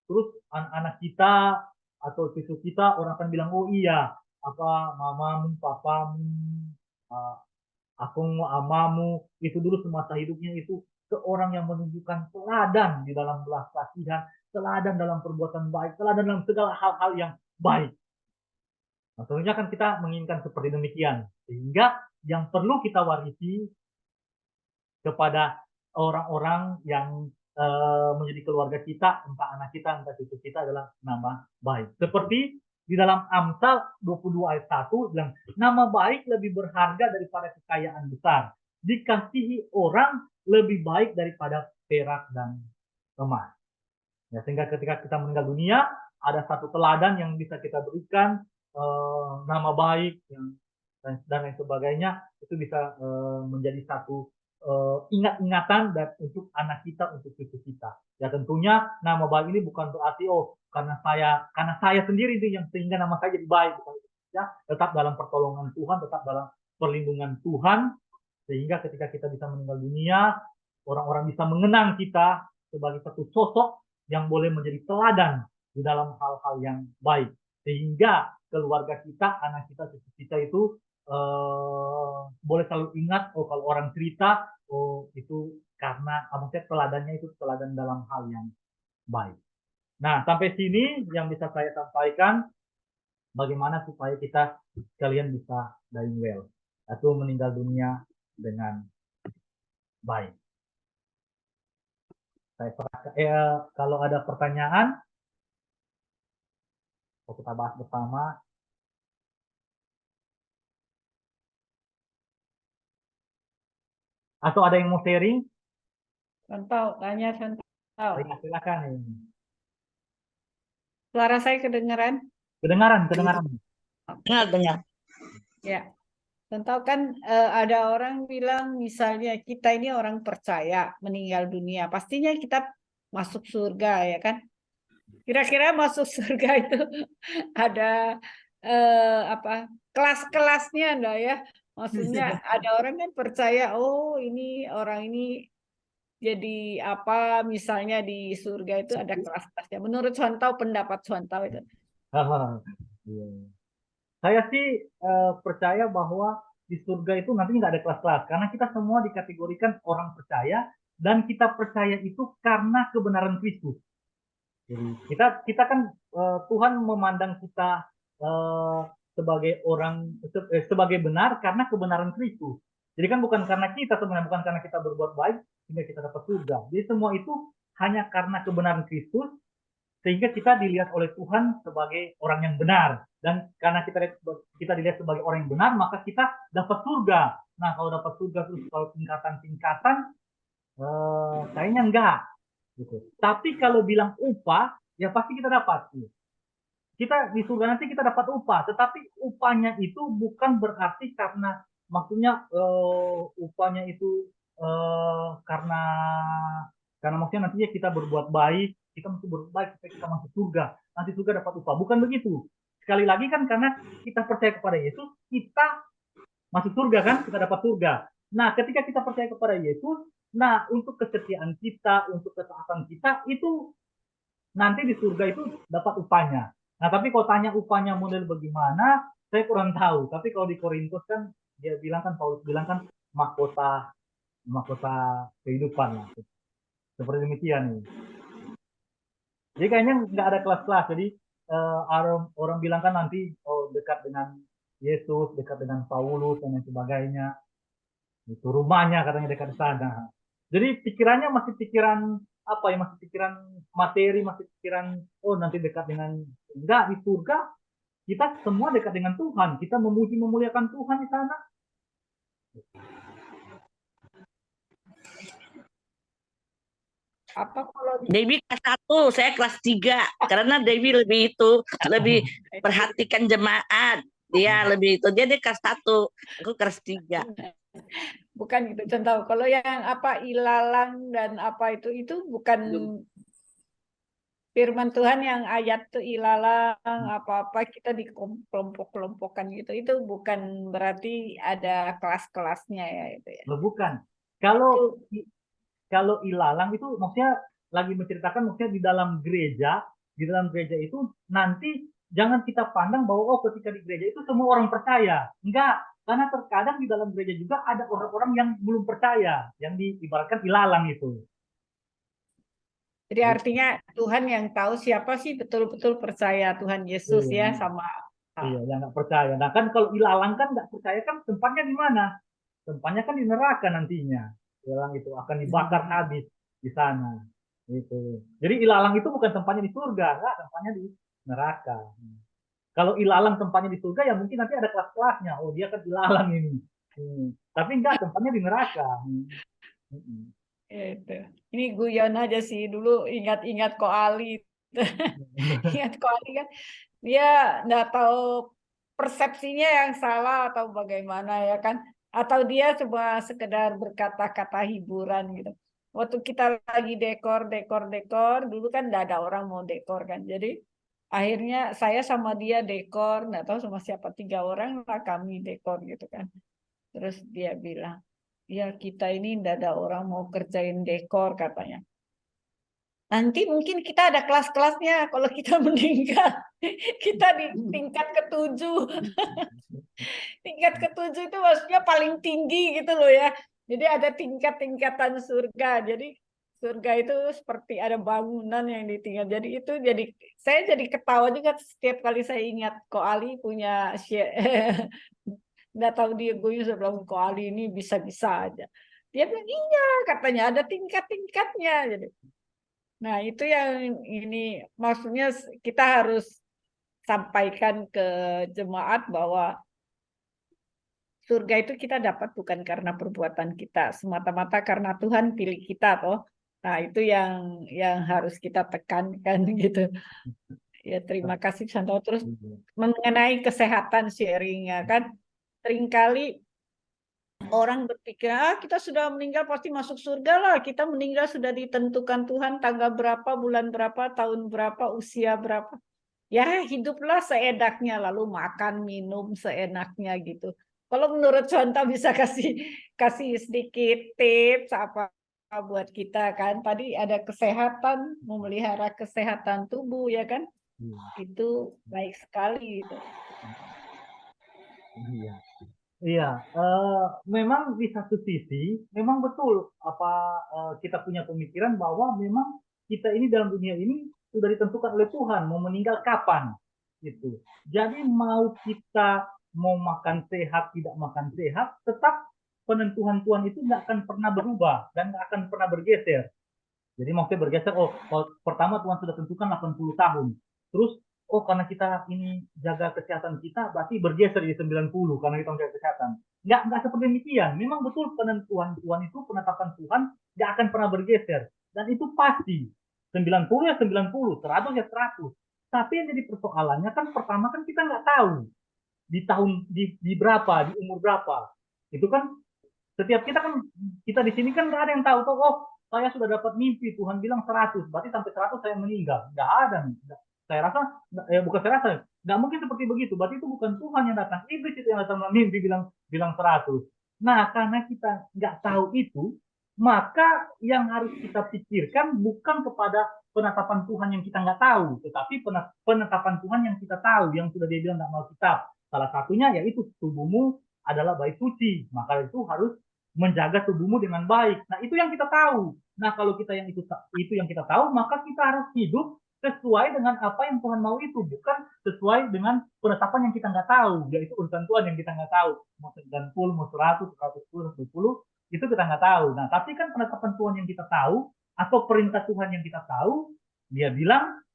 terus anak-anak kita atau cucu kita orang akan bilang, oh iya, mamamu, papamu, akungmu, amamu itu dulu semasa hidupnya itu seorang yang menunjukkan teladan di dalam belas kasihan, teladan dalam perbuatan baik, teladan dalam segala hal-hal yang baik. Nah, tentunya kan kita menginginkan seperti demikian, sehingga yang perlu kita warisi kepada orang-orang yang menjadi keluarga kita, entah anak kita, entah cucu kita adalah nama baik. Seperti di dalam Amsal 22 ayat 1 bilang, nama baik lebih berharga daripada kekayaan besar. Dikasihi orang lebih baik daripada perak dan emas. Ya, sehingga ketika kita meninggal dunia, ada satu teladan yang bisa kita berikan, nama baik dan lain sebagainya, itu bisa menjadi satu ingat-ingatan dan untuk anak kita, untuk cucu kita. Ya tentunya nama baik ini bukan berarti karena saya sendiri itu yang sehingga nama saya jadi baik, bukan, ya, tetap dalam pertolongan Tuhan, tetap dalam perlindungan Tuhan, sehingga ketika kita bisa meninggal dunia, orang-orang bisa mengenang kita sebagai satu sosok yang boleh menjadi teladan di dalam hal-hal yang baik, sehingga keluarga kita, anak kita, cucu kita itu boleh selalu ingat, kalau orang cerita, itu karena maksudnya teladannya itu teladan dalam hal yang baik. Nah, sampai sini yang bisa saya sampaikan bagaimana supaya kita sekalian bisa dying well atau meninggal dunia dengan baik. Saya kalau ada pertanyaan, kita bahas bersama. Atau ada yang mau sharing? Contoh, tanya contoh. Silakan. Suara saya kedengaran? Kedengaran. Dengar. Ya, contoh kan ada orang bilang misalnya kita ini orang percaya meninggal dunia, pastinya kita masuk surga ya kan? Kira-kira masuk surga itu ada kelas-kelasnya enggak ya? Maksudnya ada orang kan percaya, oh ini orang ini jadi apa misalnya di surga itu ada kelas-kelasnya. Menurut Suantau, pendapat Suantau itu. Iya. Saya sih percaya bahwa di surga itu nanti nggak ada kelas-kelas karena kita semua dikategorikan orang percaya dan kita percaya itu karena kebenaran Kristus. Jadi kita kan Tuhan memandang kita sebagai orang sebagai benar karena kebenaran Kristus. Jadi kan bukan karena kita sebenarnya, bukan karena kita berbuat baik sehingga kita dapat surga. Jadi semua itu hanya karena kebenaran Kristus sehingga kita dilihat oleh Tuhan sebagai orang yang benar, dan karena kita dilihat sebagai orang yang benar maka kita dapat surga. Nah kalau dapat surga terus kalau tingkatan-tingkatan kayaknya enggak gitu. Tapi kalau bilang upah ya pasti kita dapat. Kita di surga nanti kita dapat upah, tetapi upahnya itu bukan berarti karena maksudnya upahnya itu karena maksudnya nantinya kita berbuat baik, kita mesti berbuat baik supaya kita masuk surga, nanti surga dapat upah, bukan begitu. Sekali lagi kan karena kita percaya kepada Yesus, kita masuk surga kan, kita dapat surga. Nah ketika kita percaya kepada Yesus, nah untuk kesetiaan kita, untuk ketaatan kita itu nanti di surga itu dapat upahnya. Nah tapi kalau tanya upahnya model bagaimana, saya kurang tahu. Tapi kalau di Korintus kan dia bilang kan, Paulus bilang kan mahkota kehidupan lah. Seperti demikian nih. Jadi kayaknya nggak ada kelas-kelas. Jadi orang bilang kan nanti dekat dengan Yesus, dekat dengan Paulus dan lain sebagainya. Itu rumahnya katanya dekat di sana. Jadi pikirannya masih pikiran apa ya, masih pikiran materi, masih pikiran nanti dekat dengan, enggak, di surga kita semua dekat dengan Tuhan, kita memuji memuliakan Tuhan di sana. Apa kalau Dewi kelas 1, saya kelas 3 karena Dewi lebih perhatikan jemaat. Dia lebih itu, dia kelas 1, aku kelas 3. Bukan gitu contoh. Kalau yang apa ilalang dan apa itu bukan firman Tuhan yang ayat tuh ilalang apa-apa kita di kelompok-kelompokan gitu. Itu bukan berarti ada kelas-kelasnya ya itu ya. Bukan. Kalau ilalang itu maksudnya lagi menceritakan maksudnya di dalam gereja itu nanti jangan kita pandang bahwa ketika di gereja itu semua orang percaya. Enggak, karena terkadang di dalam gereja juga ada orang-orang yang belum percaya, yang diibaratkan ilalang itu. Jadi artinya Tuhan yang tahu siapa sih betul-betul percaya Tuhan Yesus ya sama. Iya, yang nggak percaya. Nah kan kalau ilalang kan nggak percaya kan tempatnya di mana? Tempatnya kan di neraka nantinya. Ilalang itu akan dibakar habis di sana. Gitu. Jadi ilalang itu bukan tempatnya di surga, enggak, tempatnya di neraka. Kalau ilalang tempatnya di surga ya mungkin nanti ada kelas-kelasnya. Oh dia kan ilalang ini. Tapi enggak, tempatnya di neraka. Itu. Ini guyon aja sih, dulu ingat-ingat Ko Ali. Ingat Ko Ali kan dia nggak tahu persepsinya yang salah atau bagaimana ya kan, atau dia cuma sekedar berkata-kata hiburan gitu. Waktu kita lagi dekor dulu kan nggak ada orang mau dekor kan, jadi akhirnya saya sama dia dekor, nggak tahu sama siapa, 3 orang lah kami dekor gitu kan. Terus dia bilang, ya kita ini nggak ada orang mau kerjain dekor katanya. Nanti mungkin kita ada kelas-kelasnya kalau kita meninggal. Kita di tingkat ke-7. Tingkat ke-7 itu maksudnya paling tinggi gitu loh ya. Jadi ada tingkat-tingkatan surga. Jadi surga itu seperti ada bangunan yang ditinggal. Jadi itu saya jadi ketawa juga setiap kali saya ingat Ko Ali punya nggak tahu dia gue sebelum Ko Ali ini bisa-bisa aja. Dia bilang iya katanya ada tingkat-tingkatnya. Jadi nah, itu yang ini maksudnya kita harus sampaikan ke jemaat bahwa surga itu kita dapat bukan karena perbuatan kita, semata-mata karena Tuhan pilih kita toh. Nah, itu yang harus kita tekankan gitu. Ya, terima kasih Santo. Terus mengenai kesehatan sharingnya kan seringkali orang berpikir, kita sudah meninggal pasti masuk surga lah. Kita meninggal sudah ditentukan Tuhan tanggal berapa, bulan berapa, tahun berapa, usia berapa. Ya hiduplah seenaknya, lalu makan, minum seenaknya gitu. Kalau menurut contoh bisa kasih sedikit tips apa buat kita kan. Tadi ada kesehatan, memelihara kesehatan tubuh ya kan. Itu baik sekali gitu. Iya. Iya, memang di satu sisi memang betul apa kita punya pemikiran bahwa memang kita ini dalam dunia ini sudah ditentukan oleh Tuhan mau meninggal kapan gitu. Jadi mau kita mau makan sehat tidak makan sehat, tetap penentuan Tuhan itu nggak akan pernah berubah dan nggak akan pernah bergeser. Jadi maksudnya bergeser, pertama Tuhan sudah tentukan 80 tahun. Terus, karena kita ini jaga kesehatan kita, berarti bergeser jadi 90 karena kita menjaga kesehatan. Nggak seperti demikian. Memang betul penentuan Tuhan itu, penetapan Tuhan, nggak akan pernah bergeser. Dan itu pasti. 90 ya 90, 100 ya 100. Tapi yang jadi persoalannya kan pertama kan kita nggak tahu di tahun di berapa, di umur berapa. Itu kan setiap kita di sini kan nggak ada yang tahu tuh, saya sudah dapat mimpi Tuhan bilang 100, berarti sampai 100 saya meninggal. Nggak ada. Saya rasa, bukan saya rasa, nggak mungkin seperti begitu. Berarti itu bukan Tuhan yang datang, iblis itu yang datang mimpi bilang 100. Nah, karena kita nggak tahu itu, maka yang harus kita pikirkan bukan kepada penetapan Tuhan yang kita nggak tahu, tetapi penetapan Tuhan yang kita tahu, yang sudah dia bilang dalam Alkitab. Salah satunya yaitu tubuhmu adalah bait suci, maka itu harus menjaga tubuhmu dengan baik. Nah, itu yang kita tahu. Nah, kalau kita yang itu yang kita tahu, maka kita harus hidup sesuai dengan apa yang Tuhan mau itu, bukan sesuai dengan penetapan yang kita nggak tahu, yaitu urusan Tuhan yang kita nggak tahu. Mau 90, mau 100, 110, 110, itu kita nggak tahu. Nah, tapi kan penetapan Tuhan yang kita tahu, atau perintah Tuhan yang kita tahu, dia bilang,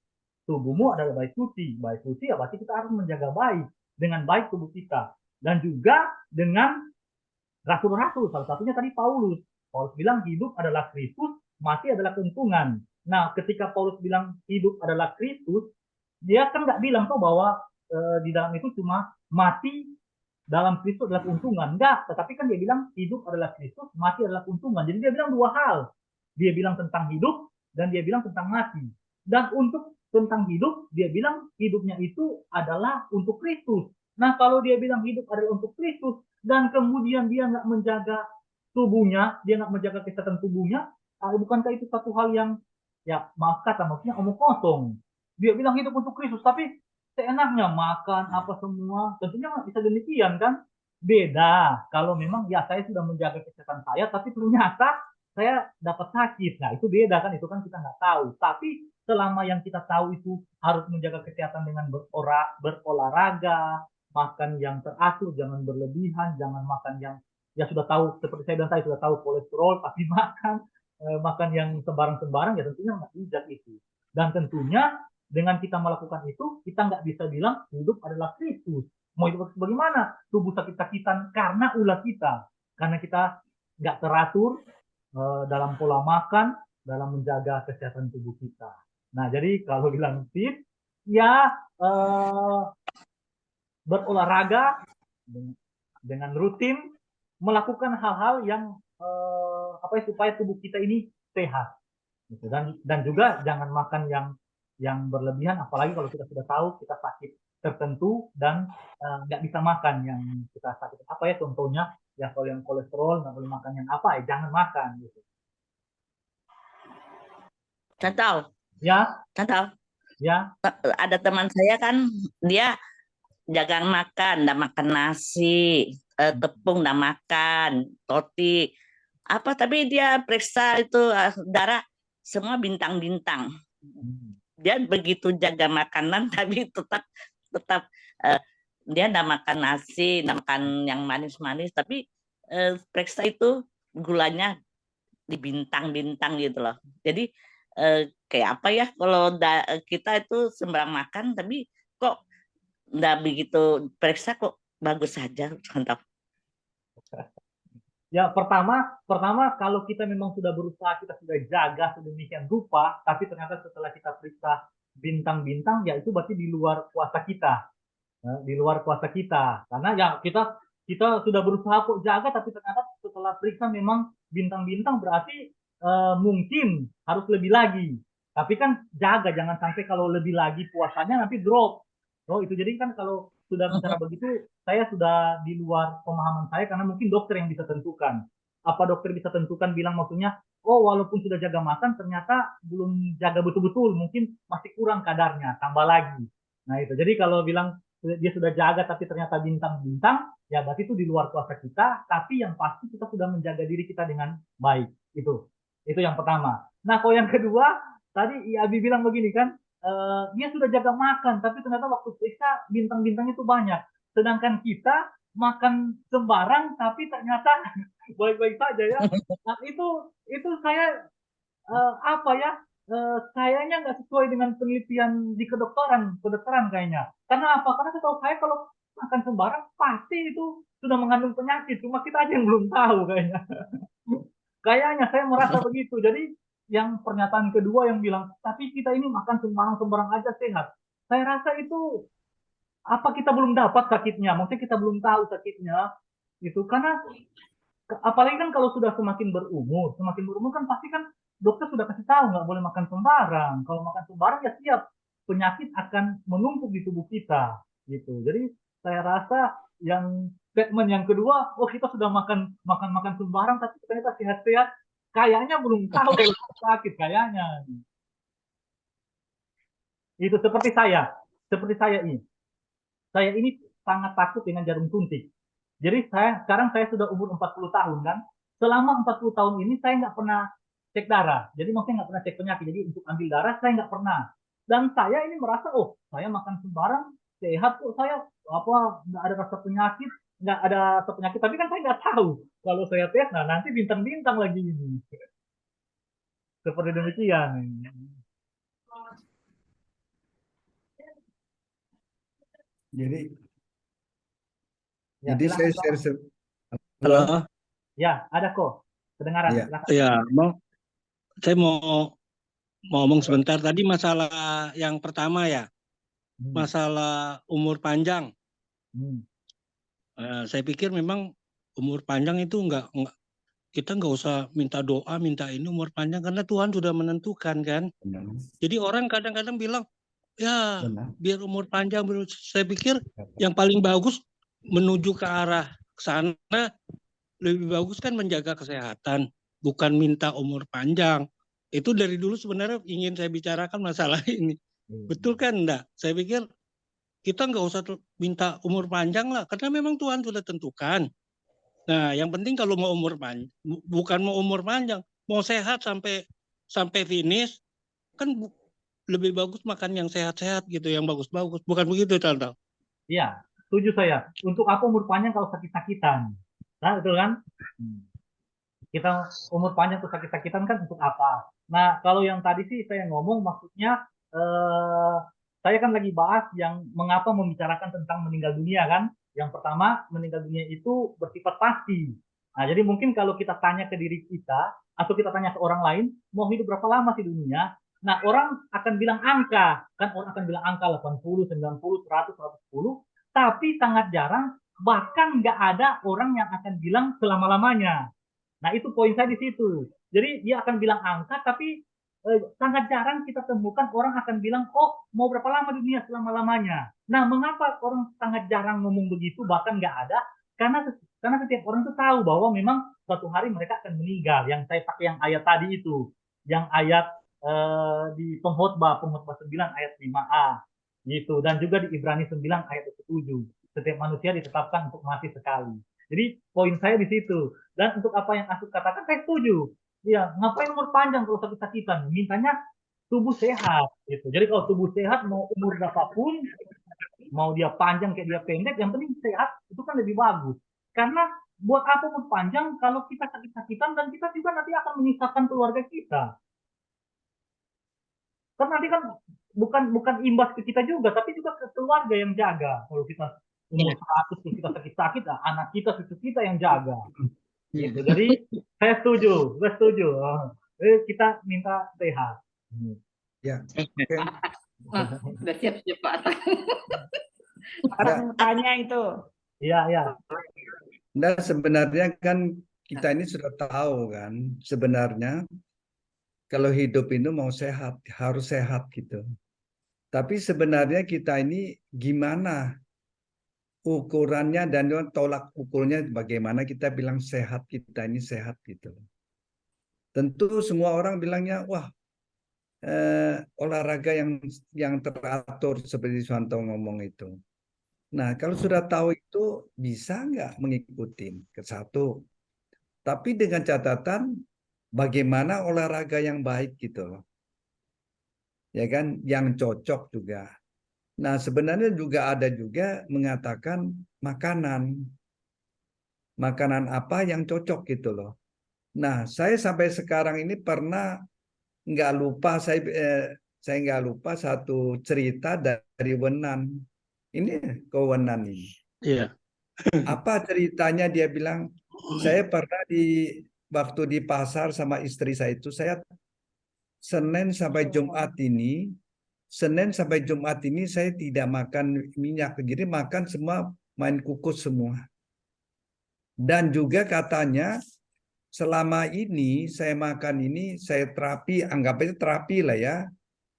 tubuhmu adalah bait suci. Bait suci ya berarti kita harus menjaga baik, dengan baik tubuh kita. Dan juga dengan rasul-rasul, salah satunya tadi Paulus. Paulus bilang hidup adalah Kristus, mati adalah keuntungan. Nah, ketika Paulus bilang hidup adalah Kristus, dia kan nggak bilang tuh bahwa di dalam itu cuma mati dalam Kristus adalah keuntungan. Enggak, tetapi kan dia bilang hidup adalah Kristus, mati adalah keuntungan. Jadi dia bilang dua hal. Dia bilang tentang hidup dan dia bilang tentang mati. Dan untuk tentang hidup, dia bilang hidupnya itu adalah untuk Kristus. Nah, kalau dia bilang hidup adalah untuk Kristus dan kemudian dia nggak menjaga tubuhnya, dia nggak menjaga kesehatan tubuhnya, bukankah itu satu hal yang, ya maaf kata, maksudnya omong kosong. Dia bilang hidup untuk Kristus, tapi seenaknya makan apa semua, tentunya nggak bisa demikian kan? Beda kalau memang ya saya sudah menjaga kesehatan saya, tapi ternyata saya dapat sakit. Nah, itu beda kan, itu kan kita nggak tahu. Tapi selama yang kita tahu itu harus menjaga kesehatan dengan berolahraga, makan yang teratur, jangan berlebihan, jangan makan yang, ya sudah tahu, seperti saya bilang tadi, sudah tahu kolesterol, tapi makan yang sembarang-sembarang, ya tentunya nggak bijak itu. Dan tentunya dengan kita melakukan itu, kita nggak bisa bilang hidup adalah Kristus. Mau hidup bagaimana? Tubuh sakit-sakitan karena ulah kita. Karena kita nggak teratur dalam pola makan, dalam menjaga kesehatan tubuh kita. Nah, jadi kalau bilang fit, ya berolahraga dengan rutin, melakukan hal-hal yang supaya tubuh kita ini sehat. Gitu. Dan juga jangan makan yang berlebihan, apalagi kalau kita sudah tahu kita sakit tertentu dan nggak bisa makan yang kita sakit. Apa ya contohnya? Ya kalau yang kolesterol nggak boleh makan yang apa, jangan makan gitu. Contoh. Ya. Contoh. Ya. Ada teman saya kan, dia jaga makan, nggak makan nasi, tepung nggak makan, roti, apa, tapi dia periksa itu darah semua bintang-bintang. Dia begitu jaga makanan, tapi tetap dia nggak makan nasi, nggak makan yang manis-manis, tapi periksa itu gulanya di bintang-bintang gitu loh. Jadi kayak apa ya, kalau kita itu sembarang makan, tapi kok nggak begitu periksa, kok bagus saja, contoh. Ya, pertama kalau kita memang sudah berusaha, kita sudah jaga sedemikian rupa, tapi ternyata setelah kita periksa bintang-bintang, ya itu berarti di luar kuasa kita. Di luar kuasa kita. Karena ya kita sudah berusaha kok jaga, tapi ternyata setelah periksa memang bintang-bintang, berarti mungkin harus lebih lagi. Tapi kan jaga, jangan sampai kalau lebih lagi puasanya nanti drop. Itu jadi kan kalau sudah bicara begitu, saya sudah di luar pemahaman saya, karena mungkin dokter yang bisa tentukan. Apa dokter bisa tentukan bilang maksudnya, oh walaupun sudah jaga makan ternyata belum jaga betul-betul, mungkin masih kurang kadarnya, tambah lagi. Nah itu, jadi kalau bilang dia sudah jaga tapi ternyata bintang-bintang, ya berarti itu di luar kuasa kita, tapi yang pasti kita sudah menjaga diri kita dengan baik. Itu yang pertama. Nah kalau yang kedua, tadi Abi bilang begini kan, dia sudah jaga makan, tapi ternyata waktu periksa bintang-bintangnya itu banyak. Sedangkan kita makan sembarang, tapi ternyata baik-baik saja ya. Nah itu saya apa ya? Kayaknya nggak sesuai dengan penelitian di kedokteran kayaknya. Karena apa? Karena setahu saya kalau makan sembarang pasti itu sudah mengandung penyakit. Cuma kita aja yang belum tahu kayaknya. Kayaknya saya merasa begitu. Jadi yang pernyataan kedua yang bilang, tapi kita ini makan sembarang-sembarang aja sehat. Saya rasa itu apa kita belum dapat sakitnya? Maksudnya kita belum tahu sakitnya itu karena apalagi kan kalau sudah semakin berumur kan pasti kan dokter sudah kasih tahu nggak boleh makan sembarang. Kalau makan sembarang ya siap penyakit akan menumpuk di tubuh kita gitu. Jadi saya rasa yang statement yang kedua, oh kita sudah makan sembarang tapi ternyata sehat-sehat, kayaknya belum tahu kalau sakit kayaknya. Itu seperti saya ini. Saya ini sangat takut dengan jarum suntik. Jadi sekarang saya sudah umur 40 tahun kan. Selama 40 tahun ini saya nggak pernah cek darah. Jadi maksudnya nggak pernah cek penyakit. Jadi untuk ambil darah saya nggak pernah. Dan saya ini merasa, oh saya makan sembarang, sehat kok saya, apa nggak ada rasa penyakit, nggak ada rasa penyakit. Tapi kan saya nggak tahu. Kalau saya tes, nah nanti bintang-bintang lagi ini. Seperti demikian. Jadi Ya, saya silakan. share. Halo, Ya, ada kok. Kedengaran. Iya. Silakan. ya, saya mau ngomong sebentar. Tadi masalah yang pertama ya, masalah umur panjang. Saya pikir memang umur panjang itu kita nggak usah minta doa, minta ini umur panjang karena Tuhan sudah menentukan kan. Benar. Jadi orang kadang-kadang bilang, ya Benar. biar umur panjang. Saya pikir yang paling bagus menuju ke arah sana, lebih bagus kan menjaga kesehatan, bukan minta umur panjang. Itu dari dulu sebenarnya ingin saya bicarakan masalah ini. Betul kan enggak? Saya pikir kita nggak usah minta umur panjang lah, karena memang Tuhan sudah tentukan. Nah, yang penting kalau mau umur panjang, bukan mau umur panjang, mau sehat sampai finish, kan lebih bagus makan yang sehat-sehat gitu, yang bagus-bagus. Bukan begitu, Tante? Iya, setuju saya. Untuk apa umur panjang kalau sakit-sakitan? Nah, betul kan? Kita umur panjang tuh sakit-sakitan kan untuk apa? Nah, kalau yang tadi sih saya ngomong maksudnya saya kan lagi bahas yang mengapa membicarakan tentang meninggal dunia kan? Yang pertama, meninggal dunia itu bersifat pasti. Nah, jadi mungkin kalau kita tanya ke diri kita atau kita tanya ke orang lain, mau hidup berapa lama sih dunia? Nah, orang akan bilang angka, kan orang akan bilang angka 80, 90, 100, 110, tapi sangat jarang, bahkan nggak ada orang yang akan bilang selama-lamanya. Nah, itu poin saya di situ. Jadi dia akan bilang angka, tapi sangat jarang kita temukan orang akan bilang, oh mau berapa lama dunia selama-lamanya. Nah, mengapa orang sangat jarang ngomong begitu, bahkan nggak ada? Karena setiap orang itu tahu bahwa memang suatu hari mereka akan meninggal. Yang saya pakai yang ayat tadi itu, yang ayat di pengkhotbah 9 ayat 5a gitu, dan juga di Ibrani 9 ayat 7. Setiap manusia ditetapkan untuk mati sekali. Jadi poin saya di situ. Dan untuk apa yang Asuk katakan saya setuju. Iya, ngapain umur panjang kalau sakit-sakitan? Mintanya tubuh sehat gitu. Jadi kalau tubuh sehat mau umur berapapun, mau dia panjang kayak dia pendek, yang penting sehat itu kan lebih bagus. Karena buat apa umur panjang kalau kita sakit-sakitan dan kita juga nanti akan menyisakan keluarga kita. Kan nanti kan bukan imbas ke kita juga, tapi juga ke keluarga yang jaga. Kalau kita umur 100 terus kita sakit-sakit, anak kita, cucu kita yang jaga. Gitu. Jadi saya setuju. Kita minta sehat. Ya. Udah siap-siap Pak. Orang tanya itu. Iya. Nah, sebenarnya kan kita ini sudah tahu kan, sebenarnya kalau hidup itu mau sehat, harus sehat gitu. Tapi sebenarnya kita ini gimana ukurannya dan tolak ukurnya bagaimana kita bilang sehat, kita ini sehat gitu. Tentu semua orang bilangnya, wah, olahraga yang teratur seperti Suwanto ngomong itu. Nah, kalau sudah tahu itu bisa nggak mengikuti? Ke satu. Tapi dengan catatan bagaimana olahraga yang baik gitu loh. Ya kan, yang cocok juga. Nah, sebenarnya juga ada juga mengatakan makanan. Makanan apa yang cocok gitu loh. Nah, saya sampai sekarang ini pernah nggak lupa, saya nggak lupa satu cerita dari Wenan. Ini ke Wenan ini. Iya. Apa ceritanya, dia bilang, saya pernah waktu di pasar sama istri saya itu, saya Senin sampai Jumat ini saya tidak makan minyak, jadi makan semua main kukus semua. Dan juga katanya selama ini saya makan ini, saya terapi, anggap aja terapi lah ya.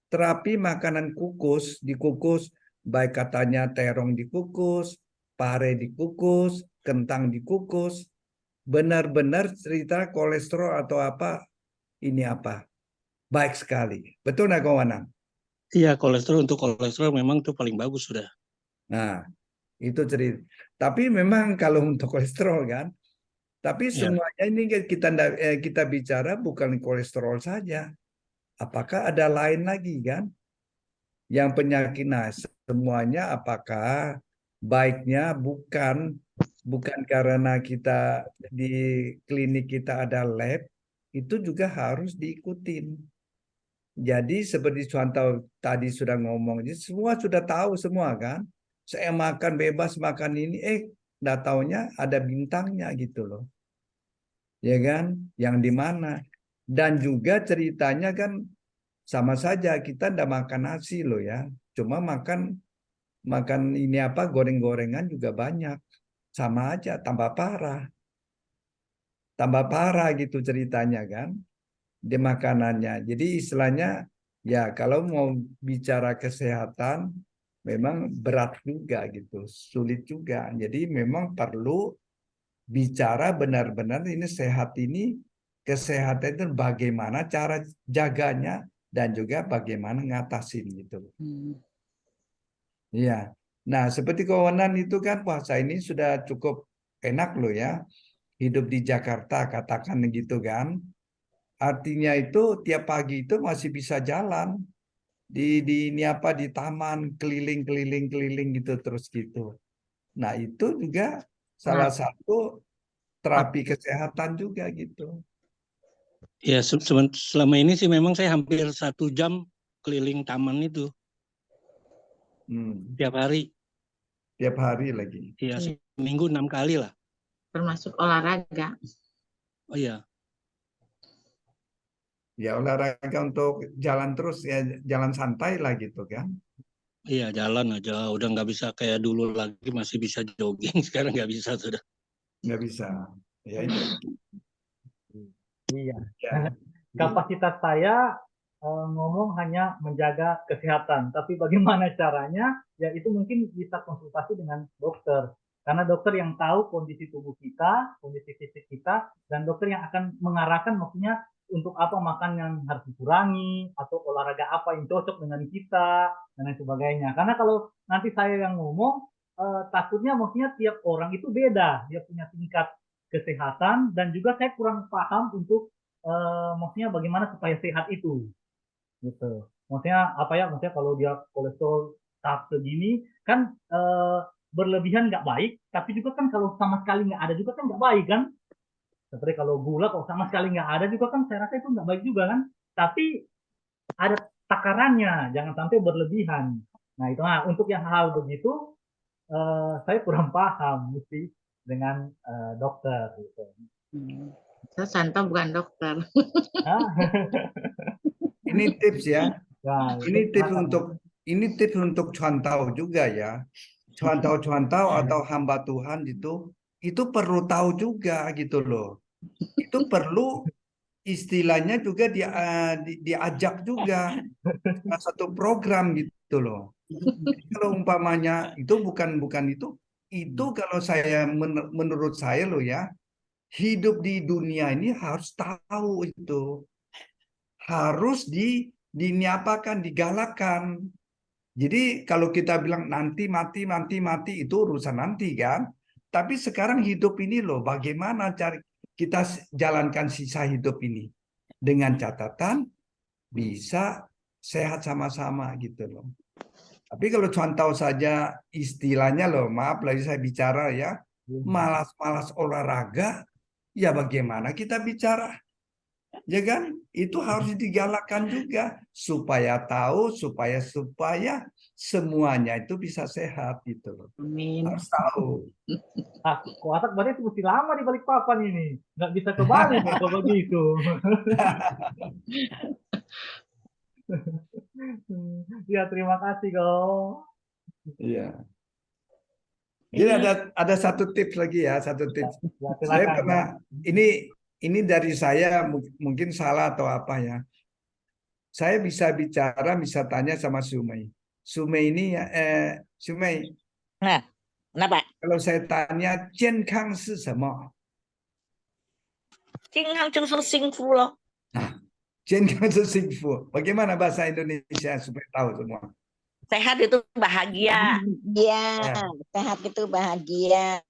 Terapi makanan kukus, dikukus, baik katanya terong dikukus, pare dikukus, kentang dikukus. Benar-benar cerita kolesterol atau apa, ini apa, baik sekali. Betul nggak kawan? Iya, untuk kolesterol memang itu paling bagus sudah. Nah, itu cerita. Tapi memang kalau untuk kolesterol kan, tapi Ya. semuanya ini kita bicara bukan kolesterol saja. Apakah ada lain lagi kan? Yang penyakit, nah semuanya apakah baiknya bukan karena kita di klinik kita ada lab, itu juga harus diikutin. Jadi seperti Suwanto tadi sudah ngomong, jadi semua sudah tahu semua kan. Saya makan bebas makan ini, nggak taunya ada bintangnya gitu loh. Ya kan? Yang di mana? Dan juga ceritanya kan sama saja, kita nggak makan nasi loh ya. Cuma makan ini apa, goreng-gorengan juga banyak. Sama aja, tambah parah. Tambah parah gitu ceritanya kan. Di makanannya. Jadi istilahnya ya kalau mau bicara kesehatan memang berat juga gitu, sulit juga. Jadi memang perlu bicara benar-benar ini sehat ini, kesehatan itu bagaimana cara jaganya dan juga bagaimana ngatasin gitu. Iya. Nah, seperti kawanan itu kan puasa ini sudah cukup enak loh ya. Hidup di Jakarta katakan gitu kan. Artinya itu tiap pagi itu masih bisa jalan di ini apa di taman keliling gitu terus gitu. Nah, itu juga salah satu terapi kesehatan juga gitu. Ya, selama ini sih memang saya hampir 1 jam keliling taman itu tiap hari. Tiap hari lagi. Ya, seminggu 6 kali lah. Termasuk olahraga. Oh iya. Ya olahraga untuk jalan terus ya, jalan santai lah gitu kan. Iya, jalan aja. Udah nggak bisa kayak dulu lagi, masih bisa jogging. Sekarang nggak bisa sudah. Nggak bisa. Ya itu. Iya. Ya. Kapasitas saya ngomong hanya menjaga kesehatan, tapi bagaimana caranya? Ya itu mungkin bisa konsultasi dengan dokter. Karena dokter yang tahu kondisi tubuh kita, kondisi fisik kita, dan dokter yang akan mengarahkan maksudnya untuk apa makan yang harus dikurangi, atau olahraga apa yang cocok dengan kita, dan lain sebagainya. Karena kalau nanti saya yang ngomong, takutnya maksudnya tiap orang itu beda. Dia punya tingkat kesehatan, dan juga saya kurang paham untuk maksudnya bagaimana supaya sehat itu. Gitu. Maksudnya apa ya? Maksudnya kalau dia kolesterol tahap segini, kan berlebihan nggak baik, tapi juga kan kalau sama sekali nggak ada juga kan nggak baik kan. Seperti kalau gula kalau sama sekali nggak ada juga kan saya rasa itu nggak baik juga kan. Tapi ada takarannya, jangan sampai berlebihan. Nah itu, untuk yang hal begitu saya kurang paham mesti dengan dokter. Gitu. Saya Santo bukan dokter. Ini tips ya. Nah, Ini tips untuk cuantau juga ya. Cuantau atau hamba Tuhan itu perlu tahu juga gitu loh. Itu perlu istilahnya juga diajak juga satu program gitu loh. Kalau umpamanya itu bukan itu kalau saya menurut saya loh ya, hidup di dunia ini harus tahu itu. Harus diapakan, digalakkan. Jadi kalau kita bilang nanti mati itu urusan nanti kan. Tapi sekarang hidup ini loh, bagaimana cari kita jalankan sisa hidup ini dengan catatan bisa sehat sama-sama gitu loh. Tapi kalau contoh saja istilahnya loh, maaf lagi saya bicara ya, malas-malas olahraga, ya bagaimana kita bicara? Ya kan? Itu harus digalakkan juga supaya tahu, supaya semuanya itu bisa sehat gitu loh. Amin. Harus tahu. Ah, Watak berarti mesti lama di Balikpapan ini. Nggak bisa ke Bali kalau begitu. Ya, terima kasih kau. Iya. Jadi ada satu tips lagi ya, satu tips. Ya, Saya silakan. pernah ini dari saya mungkin salah atau apa ya. Saya bisa tanya sama Sumei. Sumei ini Sumei, Nah, kenapa? kalau saya tanya 健康是什么? 健康就是幸福咯。 健康是幸福. Bagaimana bahasa Indonesia supaya tahu semua? Sehat itu bahagia. Ya, sehat itu bahagia.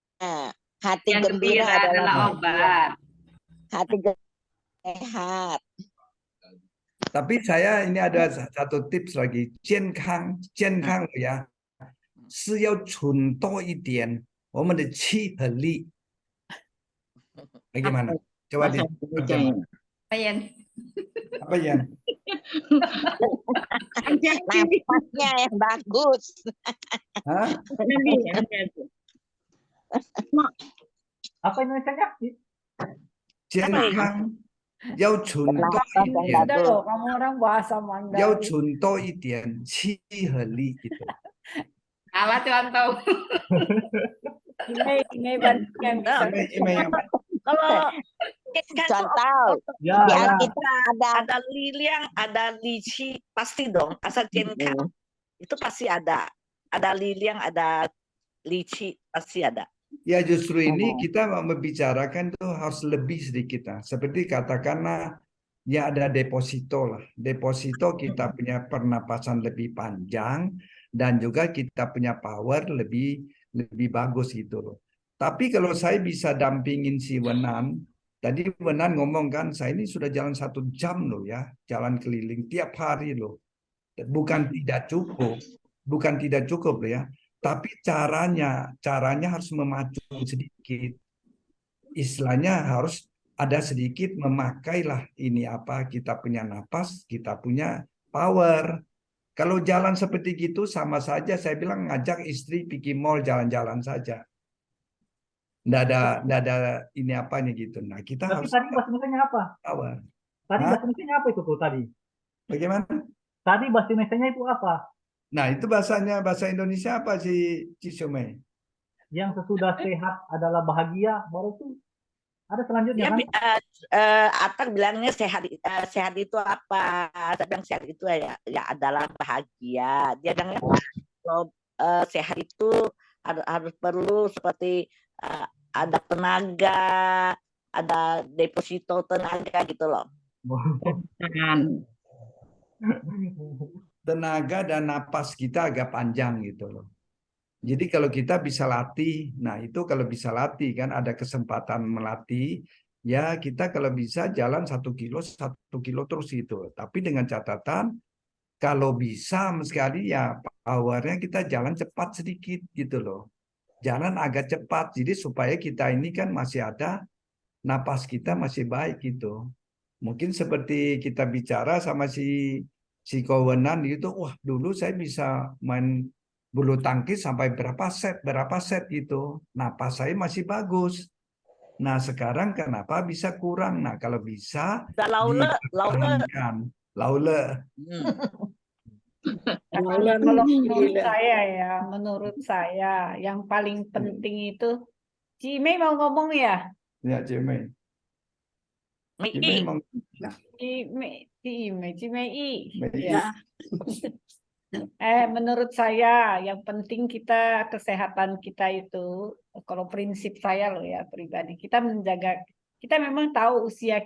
Hati gembira adalah obat. hati sehat. Tapi saya ini ada satu tips lagi. 健康ya. 是要存多一点我们的气和力. Bagaimana? Coba diterjemahkan. Apa yang? Napasnya yang bagus. Hah? Apa Indonesianya? 健康要存多一 Napas 点 yang Sudah bagus. loh, kamu orang bahasa 要 Mandarin. 存多一点气和力 gitu. Apa tuh Anto? Ini banyak yang bisa. Ime yang Kalau kan Contoh, Ya, di ya. Alkitab ada ada liliang, ada lici, pasti dong. Asal jenkan itu pasti ada. Ada liliang, ada lici, pasti ada. Ya justru ini kita membicarakan tuh harus lebih sedikit lah. Seperti katakanlah ya ada deposito lah. Deposito kita punya pernapasan lebih panjang dan juga kita punya power lebih bagus gitu loh. Tapi kalau saya bisa dampingin si Wenan, tadi Wenan ngomong kan, saya ini sudah jalan 1 jam loh ya, jalan keliling tiap hari loh. Bukan tidak cukup loh ya. Tapi caranya harus memacu sedikit. Istilahnya harus ada sedikit memakailah ini apa, kita punya napas, kita punya power. Kalau jalan seperti gitu sama saja saya bilang ngajak istri pergi mall jalan-jalan saja. Nggak ada ini apanya gitu. Nah kita Tapi harus tadi bahasa Indonesianya apa? power. Tadi Hah? bahasa Indonesianya apa itu tuh tadi? Bagaimana? Tadi bahasa Indonesianya itu apa? Nah itu bahasa Indonesia apa sih Cisumei? Yang sesudah sehat adalah bahagia, baru itu ada selanjutnya Ya, kan? Atak bilangnya sehat itu apa? Saya bilang sehat itu ya adalah bahagia. Dia bilangnya kalau sehat itu harus perlu seperti ada tenaga, ada deposito tenaga gitu loh. Tenaga dan napas kita agak panjang gitu loh. Jadi kalau kita bisa latih, nah itu kalau bisa latih kan ada kesempatan melatih, ya kita kalau bisa jalan 1 kilo terus itu. Tapi dengan catatan kalau bisa sekali ya powernya kita jalan cepat sedikit gitu loh. Jalan agak cepat, jadi supaya kita ini kan masih ada napas kita masih baik gitu. Mungkin seperti kita bicara sama si Kowenan gitu, wah dulu saya bisa main bulu tangkis sampai berapa set gitu. Napas saya masih bagus. Nah sekarang kenapa bisa kurang? Nah kalau bisa dipertahankan. Laule. Kalau menurut saya yang paling penting itu Cime mau ngomong ya? Ya Cimei. Cimei mau. Cime I. Mei. Ya. Menurut saya yang penting kita kesehatan kita itu, kalau prinsip saya loh ya pribadi, kita menjaga, kita memang tahu usia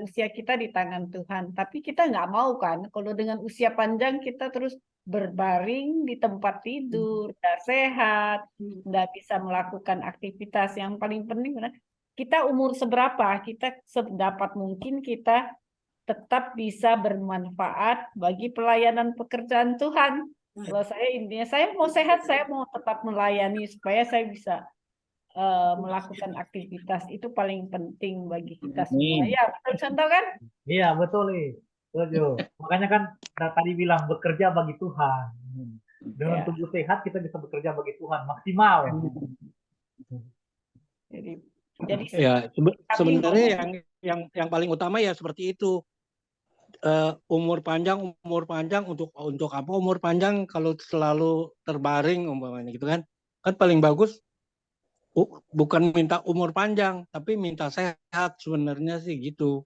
kita di tangan Tuhan, tapi kita nggak mau kan kalau dengan usia panjang kita terus berbaring di tempat tidur, nggak sehat, nggak bisa melakukan aktivitas. Yang paling penting kita umur seberapa, kita sedapat mungkin kita tetap bisa bermanfaat bagi pelayanan pekerjaan Tuhan. Kalau saya intinya, saya mau sehat, saya mau tetap melayani supaya saya bisa melakukan aktivitas. Itu paling penting bagi kita semua. Ya, betul contoh kan? Iya, betul nih. Setuju. Makanya kan tadi bilang bekerja bagi Tuhan. Dengan Ya. tubuh sehat kita bisa bekerja bagi Tuhan maksimal. Jadi Ya, sebenarnya ngomong- yang paling utama ya seperti itu. Umur panjang untuk apa umur panjang kalau selalu terbaring umpamanya gitu kan paling bagus bukan minta umur panjang tapi minta sehat sebenarnya sih gitu,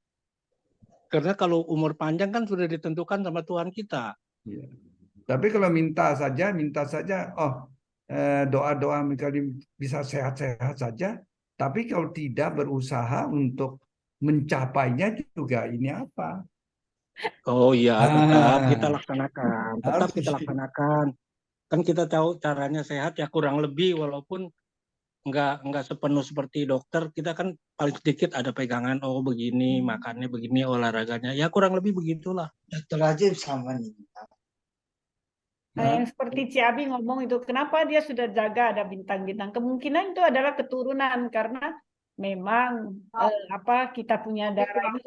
karena kalau umur panjang kan sudah ditentukan sama Tuhan kita. Iya. Tapi kalau minta saja, doa-doa bisa sehat-sehat saja. Tapi kalau tidak berusaha untuk mencapainya juga ini apa? Oh iya, tetap kita Ah, laksanakan, harus kan kita tahu caranya sehat ya kurang lebih, walaupun nggak sepenuh seperti dokter, kita kan paling sedikit ada pegangan, oh begini makannya, begini olahraganya, ya kurang lebih begitulah. Dokter aja sama nih. yang seperti Ciabi ngomong itu, kenapa dia sudah jaga ada bintang-bintang? Kemungkinan itu adalah keturunan karena memang kita punya darah itu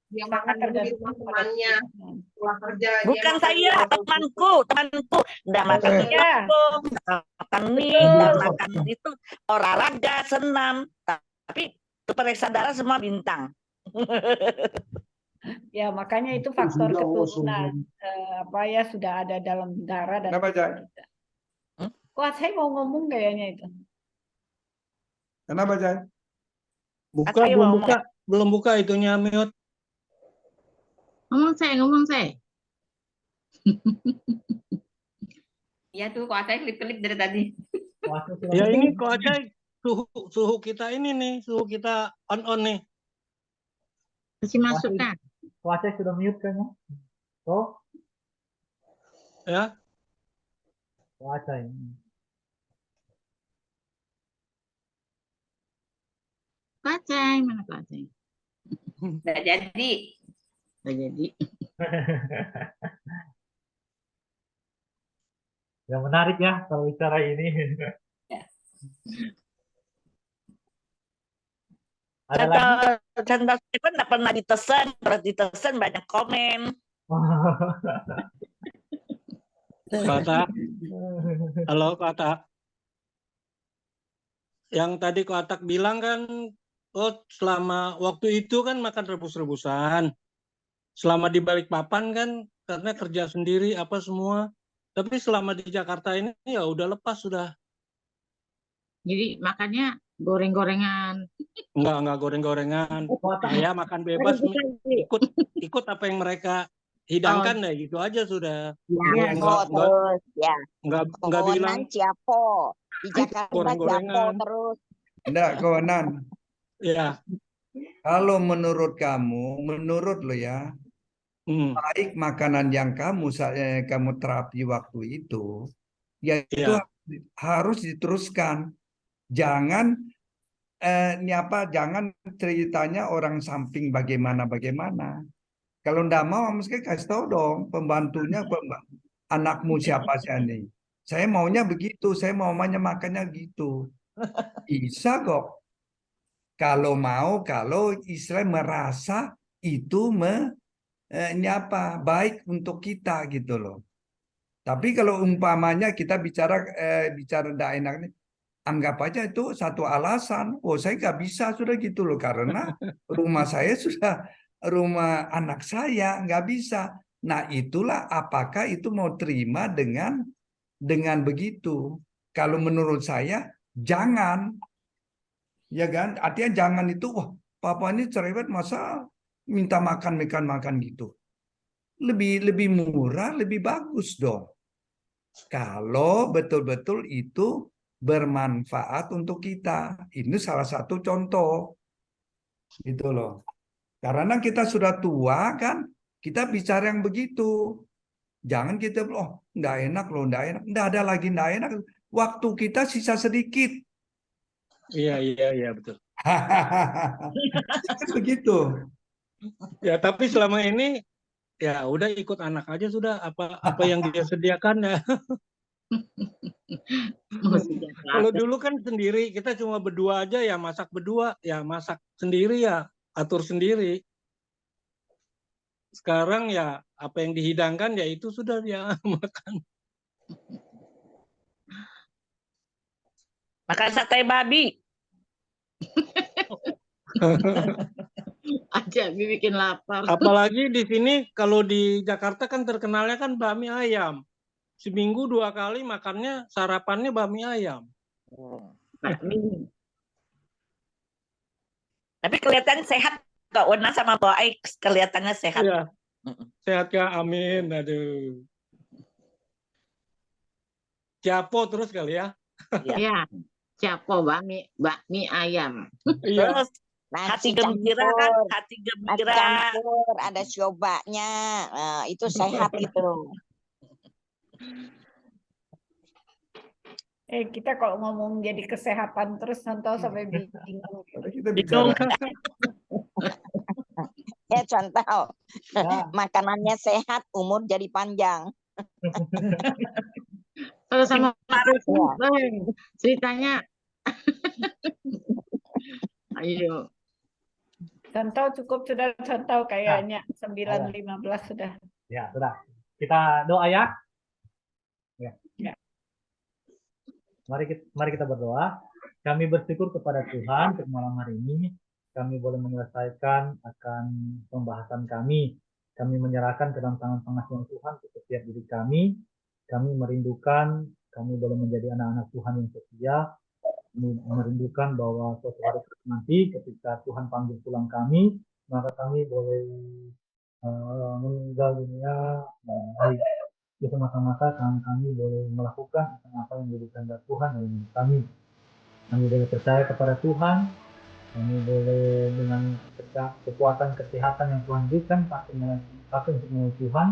Dia sangat makan dulu di tergantung pada temannya keturunan. pulang kerja. Bukan saya, temanku, udah makan Iya. tepung, makan mie, Betul. dan makan itu olahraga, senam, tapi periksa darah semua bintang. Ya, makanya itu faktor keturunan. Sudah ada dalam darah dan Kenapa, Jai? kita. Kok saya mau ngomong kayaknya itu. Kenapa, Jai? Saya mau Belum buka itunya mute. Ngomong saya. Iya tuh, kok saya klip-klip dari tadi. Ya ini kok aja suhu kita ini nih, suhu kita on nih. Kasih masuk kan? Kuasa sudah mute kan ya? Oh, Ya, kuasa ini. Kacang, mana kacang? Nggak jadi. Nggak jadi. Yang menarik ya kalau bicara ini. Ada lagi? Contoh saya kan nggak pernah ditesan banyak komen. Kata, halo Kata. Yang tadi Kotak bilang kan, selama waktu itu kan makan rebus-rebusan. Selama di Balikpapan kan karena kerja sendiri apa semua. Tapi selama di Jakarta ini ya udah lepas sudah. Jadi makannya goreng-gorengan. Enggak goreng-gorengan. Saya makan bebas, ikut apa yang mereka hidangkan ya gitu aja sudah. Ya, Enggak terus ya. bilang Ciapo. Di Jakarta goreng-gorengan. Ciapo terus. Enggak, kawanan. Ya. Kalau menurut kamu, menurut lo ya, baik makanan yang kamu terapi waktu itu, ya itu harus diteruskan. Jangan jangan ceritanya orang samping bagaimana. Kalau ndak mau, mesti kasih tahu dong pembantunya, anakmu siapa sih ini. Saya maunya begitu, saya maunya makannya gitu. Bisa kok. Kalau istilah merasa itu baik untuk kita gitu loh. Tapi kalau umpamanya kita bicara tidak enak nih, anggap aja itu satu alasan. Oh, saya nggak bisa sudah gitu loh, karena rumah saya sudah rumah anak saya, nggak bisa. Nah, itulah apakah itu mau terima dengan begitu. Kalau menurut saya jangan, ya kan? Artinya jangan itu, wah, papa ini cerewet masa minta makan gitu. lebih murah, lebih bagus dong. Kalau betul-betul itu bermanfaat untuk kita. Ini salah satu contoh. Gitu loh. Karena kita sudah tua kan, kita bicara yang begitu. Jangan kita, oh nggak enak loh, nggak enak. Nggak ada lagi nggak enak. Waktu kita sisa sedikit. Iya betul. Begitu. Ya tapi selama ini ya udah ikut anak aja sudah apa yang dia sediakan ya. Kalau dulu kan sendiri, kita cuma berdua aja ya masak berdua, ya masak sendiri ya atur sendiri. Sekarang ya apa yang dihidangkan ya itu sudah dia makan. Makan sate babi. Aja bikin lapar. Apalagi di sini kalau di Jakarta kan terkenalnya kan bakmi ayam. Seminggu 2 kali makannya sarapannya bakmi ayam. Bakmi. Tapi kelihatan sehat Kak Una sama Baik, kelihatannya sehat. Iya. Sehat Kak, amin. Aduh. Ciapo terus kali ya. Ya, Ciapo bakmi ayam. Iya. Terus hati gembira kan, hati Nasi gembira. campur, ada siobanya. Nah, itu sehat itu. Kita kalau ngomong jadi kesehatan terus Santo sampai bingung. Kita bicara. Ya contoh, Ya. makanannya sehat, umur jadi panjang. Kalau sama Ya. ceritanya. Ayo. Santo cukup sudah Santo kayaknya 9.15 sudah. Ya, sudah. Kita doa ya. Ya. Ya. Mari kita berdoa. Kami bersyukur kepada Tuhan untuk malam hari ini. Kami boleh menyelesaikan akan pembahasan kami. Kami menyerahkan ke dalam tangan pengasihan Tuhan untuk setiap diri kami. Kami merindukan kami boleh menjadi anak-anak Tuhan yang setia. Kami merindukan bahwa suatu hari nanti ketika Tuhan panggil pulang kami, maka kami boleh meninggal dunia dengan baik. Di semasa-masa kami boleh melakukan apa yang menjadi kehendak Tuhan dalam hidup kami. Kami boleh percaya kepada Tuhan. Kami boleh dengan kekuatan kesehatan yang Tuhan berikan pakai untuk melalui Tuhan.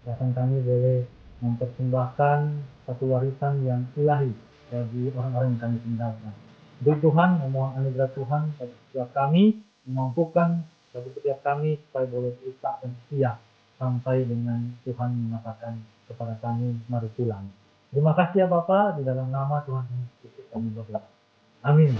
Bahkan kami boleh mempersembahkan satu warisan yang ilahi bagi orang-orang yang kami tinggalkan. Jadi Tuhan memohon anugerah Tuhan bagi setiap kami, memampukan bagi setiap kami supaya boleh berusaha dan setia sampai dengan Tuhan mengatakan kepada kami, mari pulang. Terima kasih ya Bapak, di dalam nama Tuhan Yesus kami berdoa. Amin.